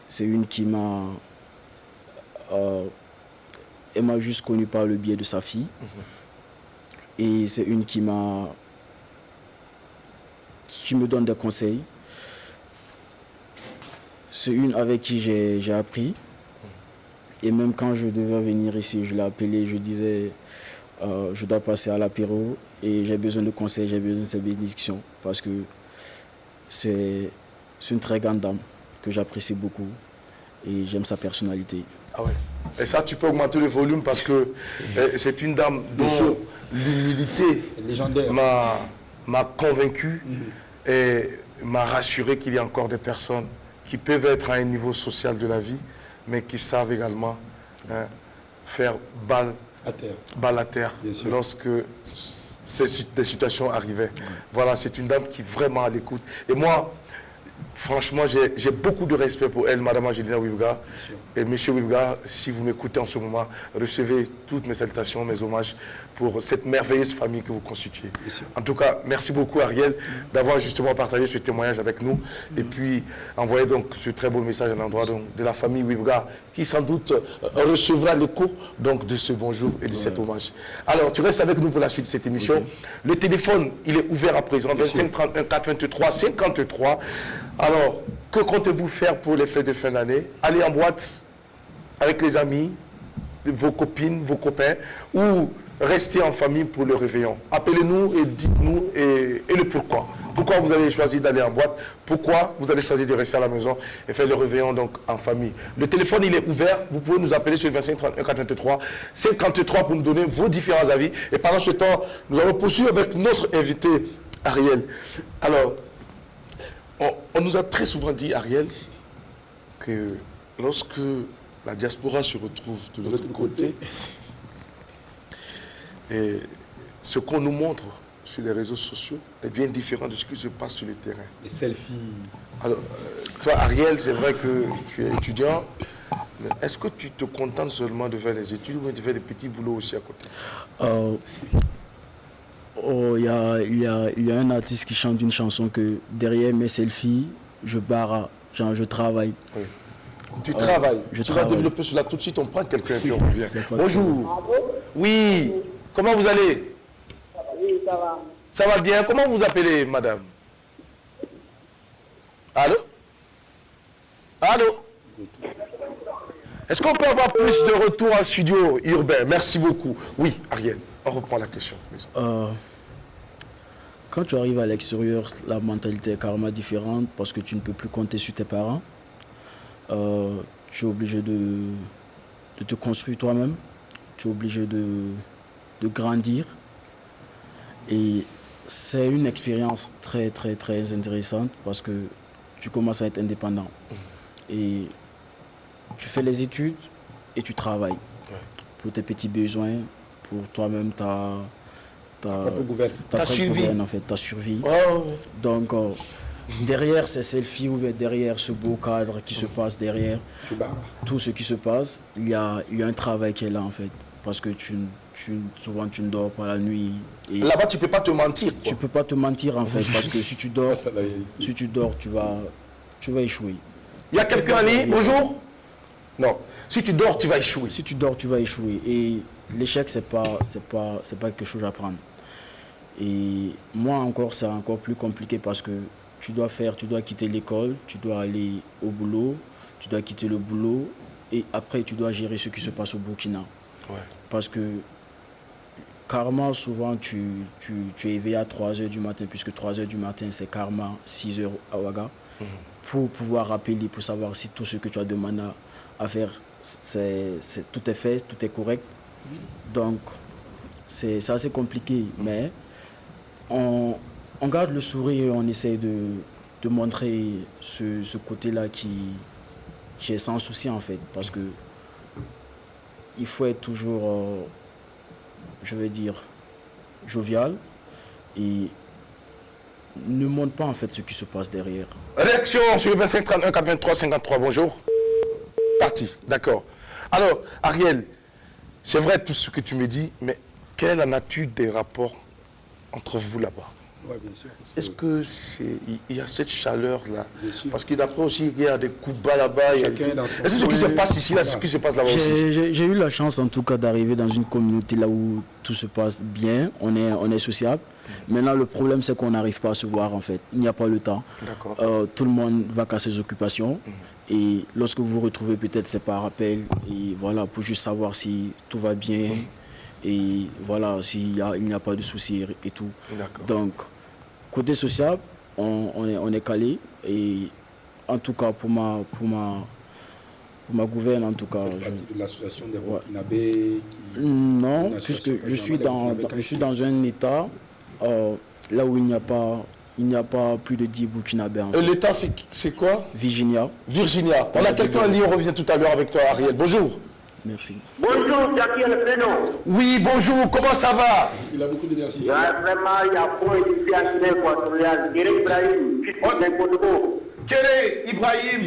c'est une qui m'a... elle m'a juste connu par le biais de sa fille. Et c'est une qui me donne des conseils. C'est une avec qui j'ai appris. Et même quand je devais venir ici, je l'ai appelée, je disais, je dois passer à l'apéro et j'ai besoin de conseils, j'ai besoin de ses bénédictions. Parce que c'est une très grande dame que j'apprécie beaucoup et j'aime sa personnalité. Ah ouais. Et ça, tu peux augmenter le volume parce que c'est une dame dont l'humilité m'a convaincu et m'a rassuré qu'il y a encore des personnes qui peuvent être à un niveau social de la vie, mais qui savent également faire balle à terre lorsque des situations arrivaient. Voilà, c'est une dame qui est vraiment à l'écoute. Et moi, franchement, j'ai beaucoup de respect pour elle, Madame Angelina Wibga. Et Monsieur Wibga, si vous m'écoutez en ce moment, recevez toutes mes salutations, mes hommages pour cette merveilleuse famille que vous constituez. En tout cas, merci beaucoup Ariel d'avoir justement partagé ce témoignage avec nous et puis envoyer donc ce très beau message à l'endroit de la famille Wibga qui sans doute recevra l'écho donc de ce bonjour et de cet hommage. Alors, tu restes avec nous pour la suite de cette émission. Le téléphone, il est ouvert à présent, 25 31 423 53. Alors, que comptez-vous faire pour les fêtes de fin d'année? Aller en boîte avec les amis, vos copines, vos copains, ou rester en famille pour le réveillon? Appelez-nous et dites-nous et le pourquoi. Pourquoi vous avez choisi d'aller en boîte? Pourquoi vous avez choisi de rester à la maison et faire le réveillon donc en famille? Le téléphone, il est ouvert. Vous pouvez nous appeler sur le 25 31 423 53 pour nous donner vos différents avis. Et pendant ce temps, nous allons poursuivre avec notre invité, Ariel. Alors, on nous a très souvent dit, Ariel, que lorsque la diaspora se retrouve de l'autre côté, et ce qu'on nous montre sur les réseaux sociaux est bien différent de ce qui se passe sur le terrain. Les selfies. Alors, toi, Ariel, c'est vrai que tu es étudiant, mais est-ce que tu te contentes seulement de faire les études ou de faire des petits boulots aussi à côté? Il y a un artiste qui chante une chanson que derrière mes selfies, je barre, genre je travaille. Oui. Tu travailles. Je tu travaille. vas développer cela tout de suite. On prend quelqu'un et puis on revient. Bonjour. Oui. Comment vous allez? Oui, ça va. Ça va bien. Comment vous appelez, madame? Allô? Allô? Est-ce qu'on peut avoir plus de retour en studio urbain? Merci beaucoup. Oui, Ariel, on reprend la question. Quand tu arrives à l'extérieur, la mentalité est carrément différente parce que tu ne peux plus compter sur tes parents. Tu es obligé de te construire toi-même. Tu es obligé de grandir. Et c'est une expérience très, très, très intéressante parce que tu commences à être indépendant. Et tu fais les études et tu travailles pour tes petits besoins, pour toi-même, ta propre gouverne. Ta survie. En fait, ta survie. Oh, oui. Donc, derrière ces selfies ou derrière ce beau cadre qui se passe derrière, tout ce qui se passe, il y a un travail qui est là en fait. Parce que souvent tu ne dors pas la nuit. Là-bas, tu ne peux pas te mentir. Tu ne peux pas te mentir en fait, parce que si tu dors, tu vas échouer. Il y a quelqu'un en ligne? Bonjour? Non. Si tu dors, tu vas échouer. Si tu dors, tu vas échouer. Et l'échec, c'est pas quelque chose à prendre. Et moi encore, c'est encore plus compliqué parce que tu dois quitter l'école, tu dois aller au boulot, tu dois quitter le boulot et après tu dois gérer ce qui se passe au Burkina. Ouais. Parce que carrément souvent tu es éveillé à 3h du matin, puisque 3h du matin c'est carrément 6h à Ouaga, pour pouvoir rappeler, pour savoir si tout ce que tu as demandé à faire, tout est fait, tout est correct. Donc c'est assez compliqué, mais on garde le sourire et on essaie de montrer ce côté-là qui est sans souci en fait, parce que il faut être toujours, je veux dire, jovial et ne montre pas en fait ce qui se passe derrière. Réaction sur le 25 31 83 53, bonjour. Parti, d'accord. Alors, Ariel, c'est vrai tout ce que tu me dis, mais quelle est la nature des rapports entre vous là-bas? Oui, bien sûr. Est-ce que il y a cette chaleur-là? Bien sûr. Parce qu'après aussi, il y a des coups de bas là-bas. Chacun dans son Est-ce que ce qui se coin. passe ici, là, c'est ce qui se passe là-bas aussi? J'ai eu la chance en tout cas d'arriver dans une communauté là où tout se passe bien, on est sociable. Maintenant le problème c'est qu'on n'arrive pas à se voir en fait, il n'y a pas le temps. D'accord. Tout le monde va qu'à ses occupations et lorsque vous vous retrouvez peut-être c'est par appel et voilà pour juste savoir si tout va bien et voilà s'il n'y a pas de soucis et tout. D'accord. Donc côté social on est calé et en tout cas pour ma gouverne en tout cas. Vous faites partie de l'association des Burkinabés Non, puisque je suis dans un état là où il n'y a pas plus de 10 Burkinabés. L'État, c'est quoi? Virginia. Virginia. On a quelqu'un en ligne, on revient tout à l'heure avec toi, Ariel. Bonjour. Merci. Bonjour, Jackie le prénom. Oui, bonjour, comment ça va? Il a beaucoup d'énergie. Vraiment, il y a point ici à Guinée équatoriale. Guinée Ibrahim, fils d'un Kodogo. Kéré Ibrahim,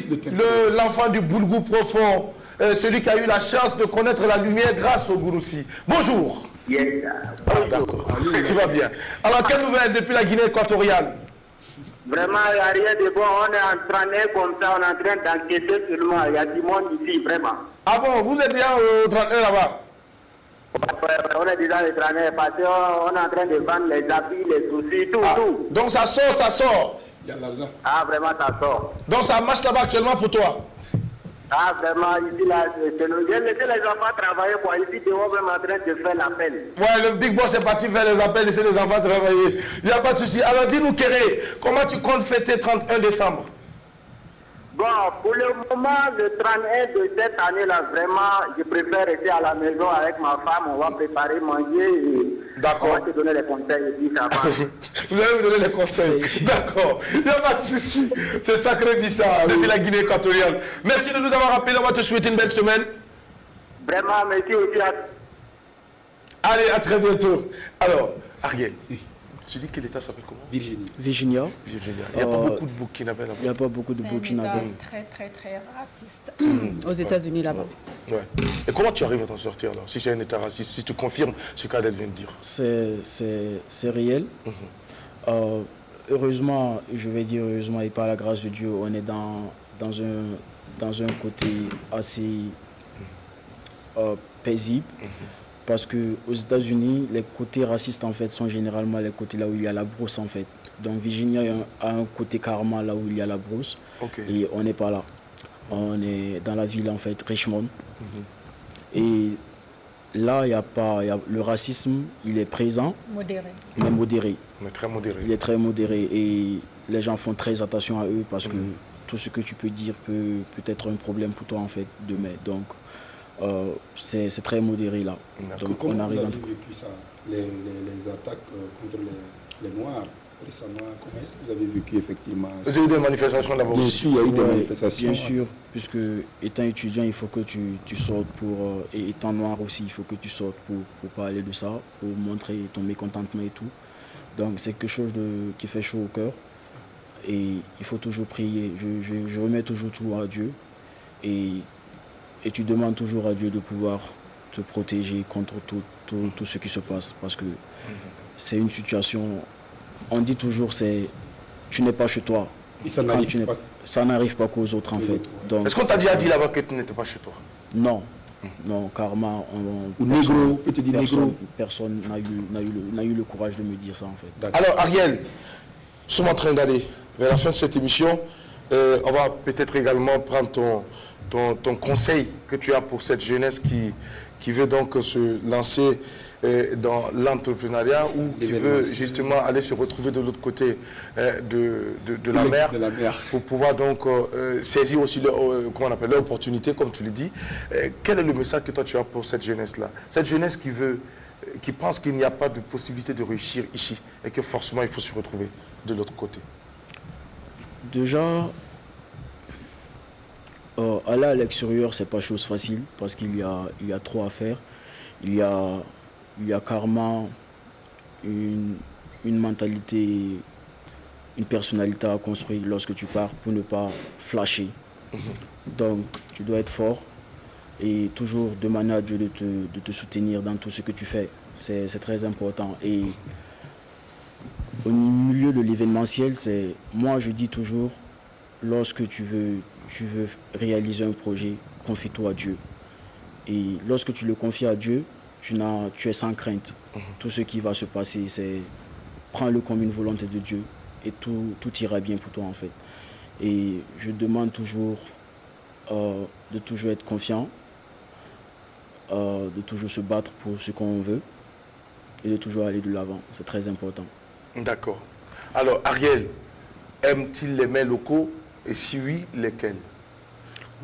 l'enfant du Boulgou profond, celui qui a eu la chance de connaître la lumière grâce au Gouroussi. Bonjour. Yes. Ah, d'accord, tu vas bien. Alors, quelle nouvelle depuis la Guinée équatoriale? Vraiment, il n'y a rien de bon. On est en train comme ça, on est en train d'enquêter seulement. Il y a du monde ici, vraiment. Ah bon, vous êtes déjà au 31 là-bas? On est déjà les traînés parce qu'on est en train de vendre les habits, les soucis, tout, tout. Donc ça sort. Il y a l'argent. Ah, vraiment, ça sort. Donc ça marche là-bas actuellement pour toi? Ah, vraiment, ici, là, j'ai laissé les enfants travailler, quoi. Ici, dehors, même en train de faire l'appel. Ouais, le Big Boss est parti faire les appels, laisser les enfants travailler. Il n'y a pas de souci. Alors dis-nous, Kéré, comment tu comptes fêter 31 décembre? Bon, pour le moment, le 31 de cette année-là, vraiment, je préfère rester à la maison avec ma femme. On va préparer, manger et D'accord. on va te donner les conseils et puis ça va. Vous allez me donner les conseils. D'accord. Il n'y a pas de souci. C'est sacré Bissa, depuis la Guinée équatoriale. Merci de nous avoir appelés. On va te souhaiter une belle semaine. Vraiment, merci aussi à... Allez, à très bientôt. Alors, Ariel, tu dis que l'État s'appelle comment? Virginie. Virginia, Virginia. Il n'y a pas beaucoup de Burkinabés là-bas. il n'y a pas beaucoup de Burkinabés. Très, très, très raciste aux États-Unis là-bas. Ouais. Et comment tu arrives à t'en sortir là? Si c'est un État raciste, si tu confirmes ce qu'Adèle vient de dire. C'est réel. Heureusement, je vais dire heureusement et par la grâce de Dieu, on est dans un côté assez paisible. Parce qu'aux États-Unis, les côtés racistes en fait sont généralement les côtés là où il y a la brousse en fait. Donc Virginia a un côté karma là où il y a la brousse. Ok. Et on n'est pas là. On est dans la ville en fait, Richmond. Et là, le racisme, il est présent, Modéré. mais modéré. On est très modéré. Il est très modéré et les gens font très attention à eux parce que tout ce que tu peux dire peut être un problème pour toi en fait demain. Donc c'est très modéré là. Donc Comment on vous arrive avez en tout cas. vécu ça, les attaques contre les Noirs récemment? Comment est-ce que vous avez vécu effectivement ça? Vous avez eu des manifestations d'abord Bien aussi. sûr, il y a eu des Ouais, manifestations. Bien sûr, puisque étant étudiant, il faut que tu sortes et étant noir aussi, il faut que tu sortes pour parler de ça, pour montrer ton mécontentement et tout. Donc c'est quelque chose qui fait chaud au cœur. Et il faut toujours prier. Je remets toujours tout à Dieu. Et tu demandes toujours à Dieu de pouvoir te protéger contre tout ce qui se passe. Parce que c'est une situation, on dit toujours, tu n'es pas chez toi. Et ça Quand n'arrive tu n'es- pas. Ça n'arrive pas qu'aux autres en Aux fait. autres, ouais. Donc, Est-ce qu'on t'a déjà dit là-bas que tu n'étais pas chez toi? Non. Non, karma. Ou négro, petit négro. Personne n'a eu le courage de me dire ça en fait. D'accord. Alors Ariel, nous sommes en train d'aller vers la fin de cette émission. On va peut-être également prendre ton conseil que tu as pour cette jeunesse qui veut donc se lancer dans l'entrepreneuriat ou qui veut justement aller se retrouver de l'autre côté de la mer, pour pouvoir donc saisir aussi l'opportunité, comme tu le dis. Quel est le message que toi tu as pour cette jeunesse-là? Cette jeunesse qui pense qu'il n'y a pas de possibilité de réussir ici et que forcément il faut se retrouver de l'autre côté. Déjà, aller à l'extérieur, c'est pas chose facile parce qu'il y a trop à faire. Il y a carrément une mentalité, une personnalité à construire lorsque tu pars pour ne pas flasher. Donc, tu dois être fort et toujours demander à Dieu de te soutenir dans tout ce que tu fais. C'est très important. Et au milieu de l'événementiel, moi je dis toujours, lorsque tu veux réaliser un projet, confie-toi à Dieu. Et lorsque tu le confies à Dieu, tu es sans crainte. Tout ce qui va se passer, prends-le comme une volonté de Dieu et tout ira bien pour toi en fait. Et je demande toujours de toujours être confiant, de toujours se battre pour ce qu'on veut et de toujours aller de l'avant. C'est très important. D'accord. Alors Ariel, aime-t-il les mets locaux et si oui, lesquels?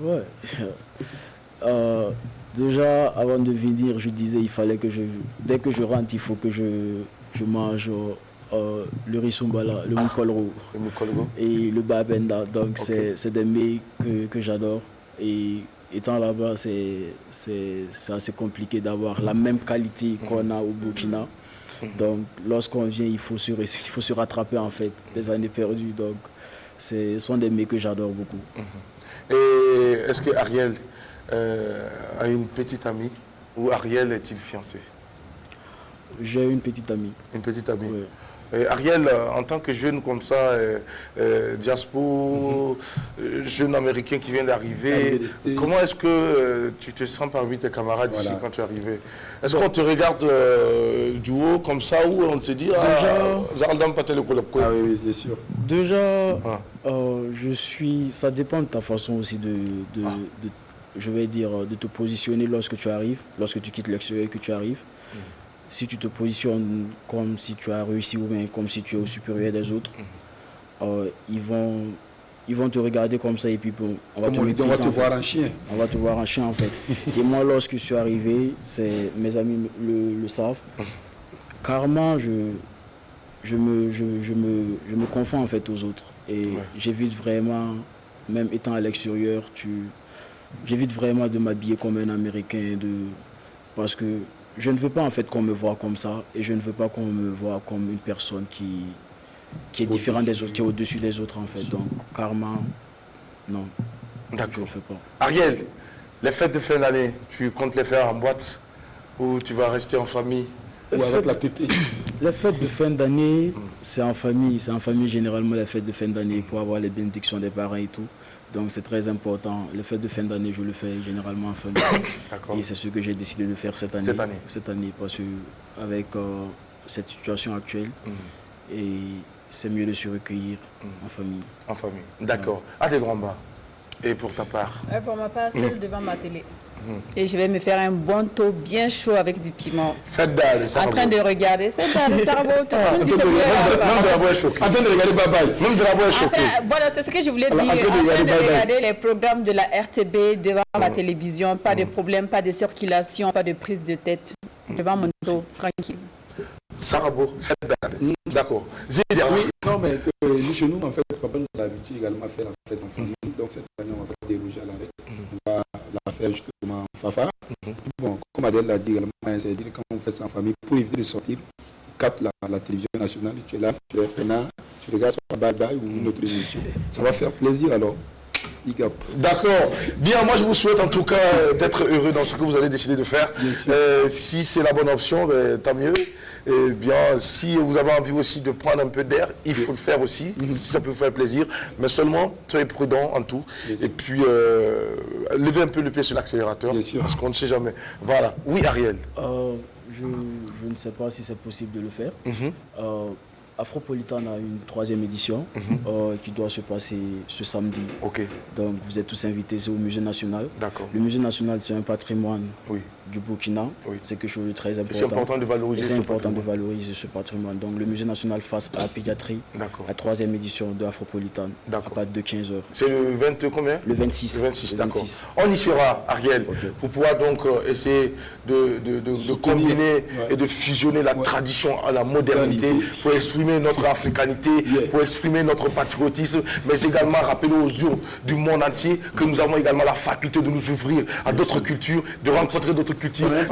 Ouais. Déjà, avant de venir, je disais il fallait que dès que je rentre, il faut que je mange le risumbala, le mukolro Le Mukolgo. et le babenda. Donc Ok. c'est des mets que j'adore. Et étant là-bas, c'est assez compliqué d'avoir la même qualité qu'on a au Burkina. Donc lorsqu'on vient, il faut se rattraper en fait des années perdues. Donc ce sont des mets que j'adore beaucoup. Et est-ce que Ariel a une petite amie ou Ariel est-il fiancé? J'ai une petite amie. Une petite amie. Ouais. Ariel, en tant que jeune comme ça, diaspora, jeune américain qui vient d'arriver, comment est-ce que tu te sens parmi tes camarades ici quand tu es arrivé? Est-ce qu'on te regarde du haut comme ça ou on te dit Zardam Patel Ah oui, c'est sûr. Déjà, ça dépend de ta façon aussi je vais dire, de te positionner lorsque tu arrives, lorsque tu quittes l'extérieur et que tu arrives. Si tu te positionnes comme si tu as réussi ou bien comme si tu es au supérieur des autres, ils vont te regarder comme ça et puis on va te voir en chien. On va te voir en chien en fait. Et moi, lorsque je suis arrivé, mes amis le savent, carrément je me confonds en fait aux autres. Et j'évite vraiment, même étant à l'extérieur, j'évite vraiment de m'habiller comme un Américain, parce que je ne veux pas en fait qu'on me voit comme ça et je ne veux pas qu'on me voit comme une personne qui est différente des autres, qui est au-dessus des autres en fait. Donc, carrément, non, je ne le fais pas. Ariel, les fêtes de fin d'année, tu comptes les faire en boîte ou tu vas rester en famille ou avec la pépé? Les fêtes de fin d'année, c'est en famille. C'est en famille généralement les fêtes de fin d'année pour avoir les bénédictions des parents et tout. Donc c'est très important. Les fêtes de fin d'année, je le fais généralement en famille. Et c'est ce que j'ai décidé de faire cette année. Cette année, parce qu'avec cette situation actuelle, et c'est mieux de se recueillir en famille. En famille, d'accord. Adélramba, et pour ta part? Pour ma part, seule devant ma télé. Et je vais me faire un bon taux bien chaud avec du piment. Faites d'aller, ça. En train de regarder. Faites d'aller, ça va. Même de la voix est choquée. En train de regarder Babaï. Même de la voix est choquée. Voilà, c'est ce que je voulais dire. En train de regarder les programmes de la RTB devant la télévision. Pas de problème, pas de circulation, pas de prise de tête. Devant mon taux, tranquille. Sarabo, faites d'aller. D'accord. Oui, non, mais nous, chez nous, en fait, papa nous a l'habitude également à faire la fête en famille. Donc, cette année, on va pas déroger à la règle. On va la faire justement en Fafa. Bon, comme Adèle l'a dit également, c'est dire quand on fait ça en famille, pour éviter de sortir, capte la télévision nationale, tu es là, tu es peinard, tu regardes sur Bye Bye ou une autre émission. Ça va faire plaisir alors. D'accord. Bien, moi je vous souhaite en tout cas d'être heureux dans ce que vous allez décider de faire. Si c'est la bonne option, ben, tant mieux. Et bien, si vous avez envie aussi de prendre un peu d'air, il faut le faire aussi, si ça peut vous faire plaisir. Mais seulement, soyez prudent en tout. Et puis, levez un peu le pied sur l'accélérateur, parce qu'on ne sait jamais. Voilà. Oui, Ariel. Je ne sais pas si c'est possible de le faire. Afropolitan a une 3e édition qui doit se passer ce samedi. Donc vous êtes tous invités, c'est au Musée National. Le Musée National, c'est un patrimoine du Burkina. C'est quelque chose de très important. C'est important de valoriser ce patrimoine. C'est important de valoriser ce patrimoine. Donc le Musée National face à la pédiatrie, la 3e édition de Afropolitan, à partir de 15h. C'est le 20 combien? Le 26. Le 26, d'accord. On y sera, Ariel, pour pouvoir donc essayer de combiner et de fusionner la tradition à la modernité, pour exprimer notre africanité, pour exprimer notre patriotisme, mais également rappeler aux yeux du monde entier que nous avons également la faculté de nous ouvrir à d'autres cultures, de rencontrer d'autres cultures.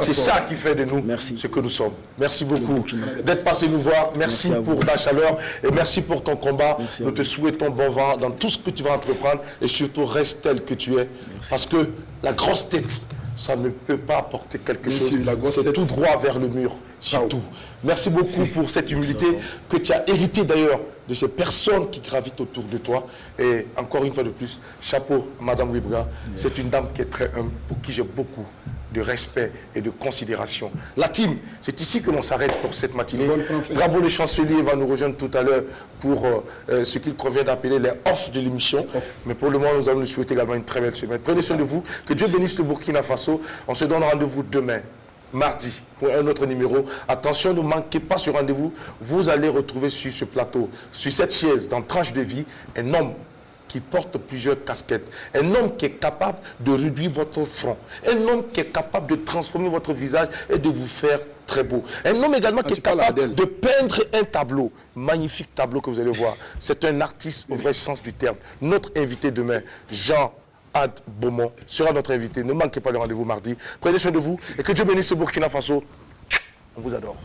C'est ça qui fait de nous ce que nous sommes. Merci beaucoup d'être passé nous voir. Merci pour ta chaleur et merci pour ton combat. Nous te souhaitons bon vent dans tout ce que tu vas entreprendre et surtout reste tel que tu es. Parce que la grosse tête, ça ne peut pas apporter quelque chose. C'est tout droit vers le mur. C'est tout. Merci beaucoup pour cette humilité que tu as hérité d'ailleurs de ces personnes qui gravitent autour de toi. Et encore une fois de plus, chapeau, Madame Wibra. C'est une dame qui est très humble, pour qui j'ai beaucoup de respect et de considération. La team, c'est ici que l'on s'arrête pour cette matinée. Drabo le chancelier va nous rejoindre tout à l'heure pour ce qu'il convient d'appeler les off de l'émission. Mais pour le moment, nous allons nous souhaiter également une très belle semaine. Prenez soin de vous. Que Dieu bénisse le Burkina Faso. On se donne rendez-vous demain, mardi, pour un autre numéro. Attention, ne manquez pas ce rendez-vous. Vous allez retrouver sur ce plateau, sur cette chaise, dans Tranche de vie, un homme qui porte plusieurs casquettes, un homme qui est capable de réduire votre front, un homme qui est capable de transformer votre visage et de vous faire très beau. Un homme également qui est capable de peindre un tableau, magnifique tableau que vous allez voir. C'est un artiste au vrai sens du terme. Notre invité demain, Jean Ad Beaumont, sera notre invité. Ne manquez pas le rendez-vous mardi. Prenez soin de vous et que Dieu bénisse ce Burkina Faso. On vous adore.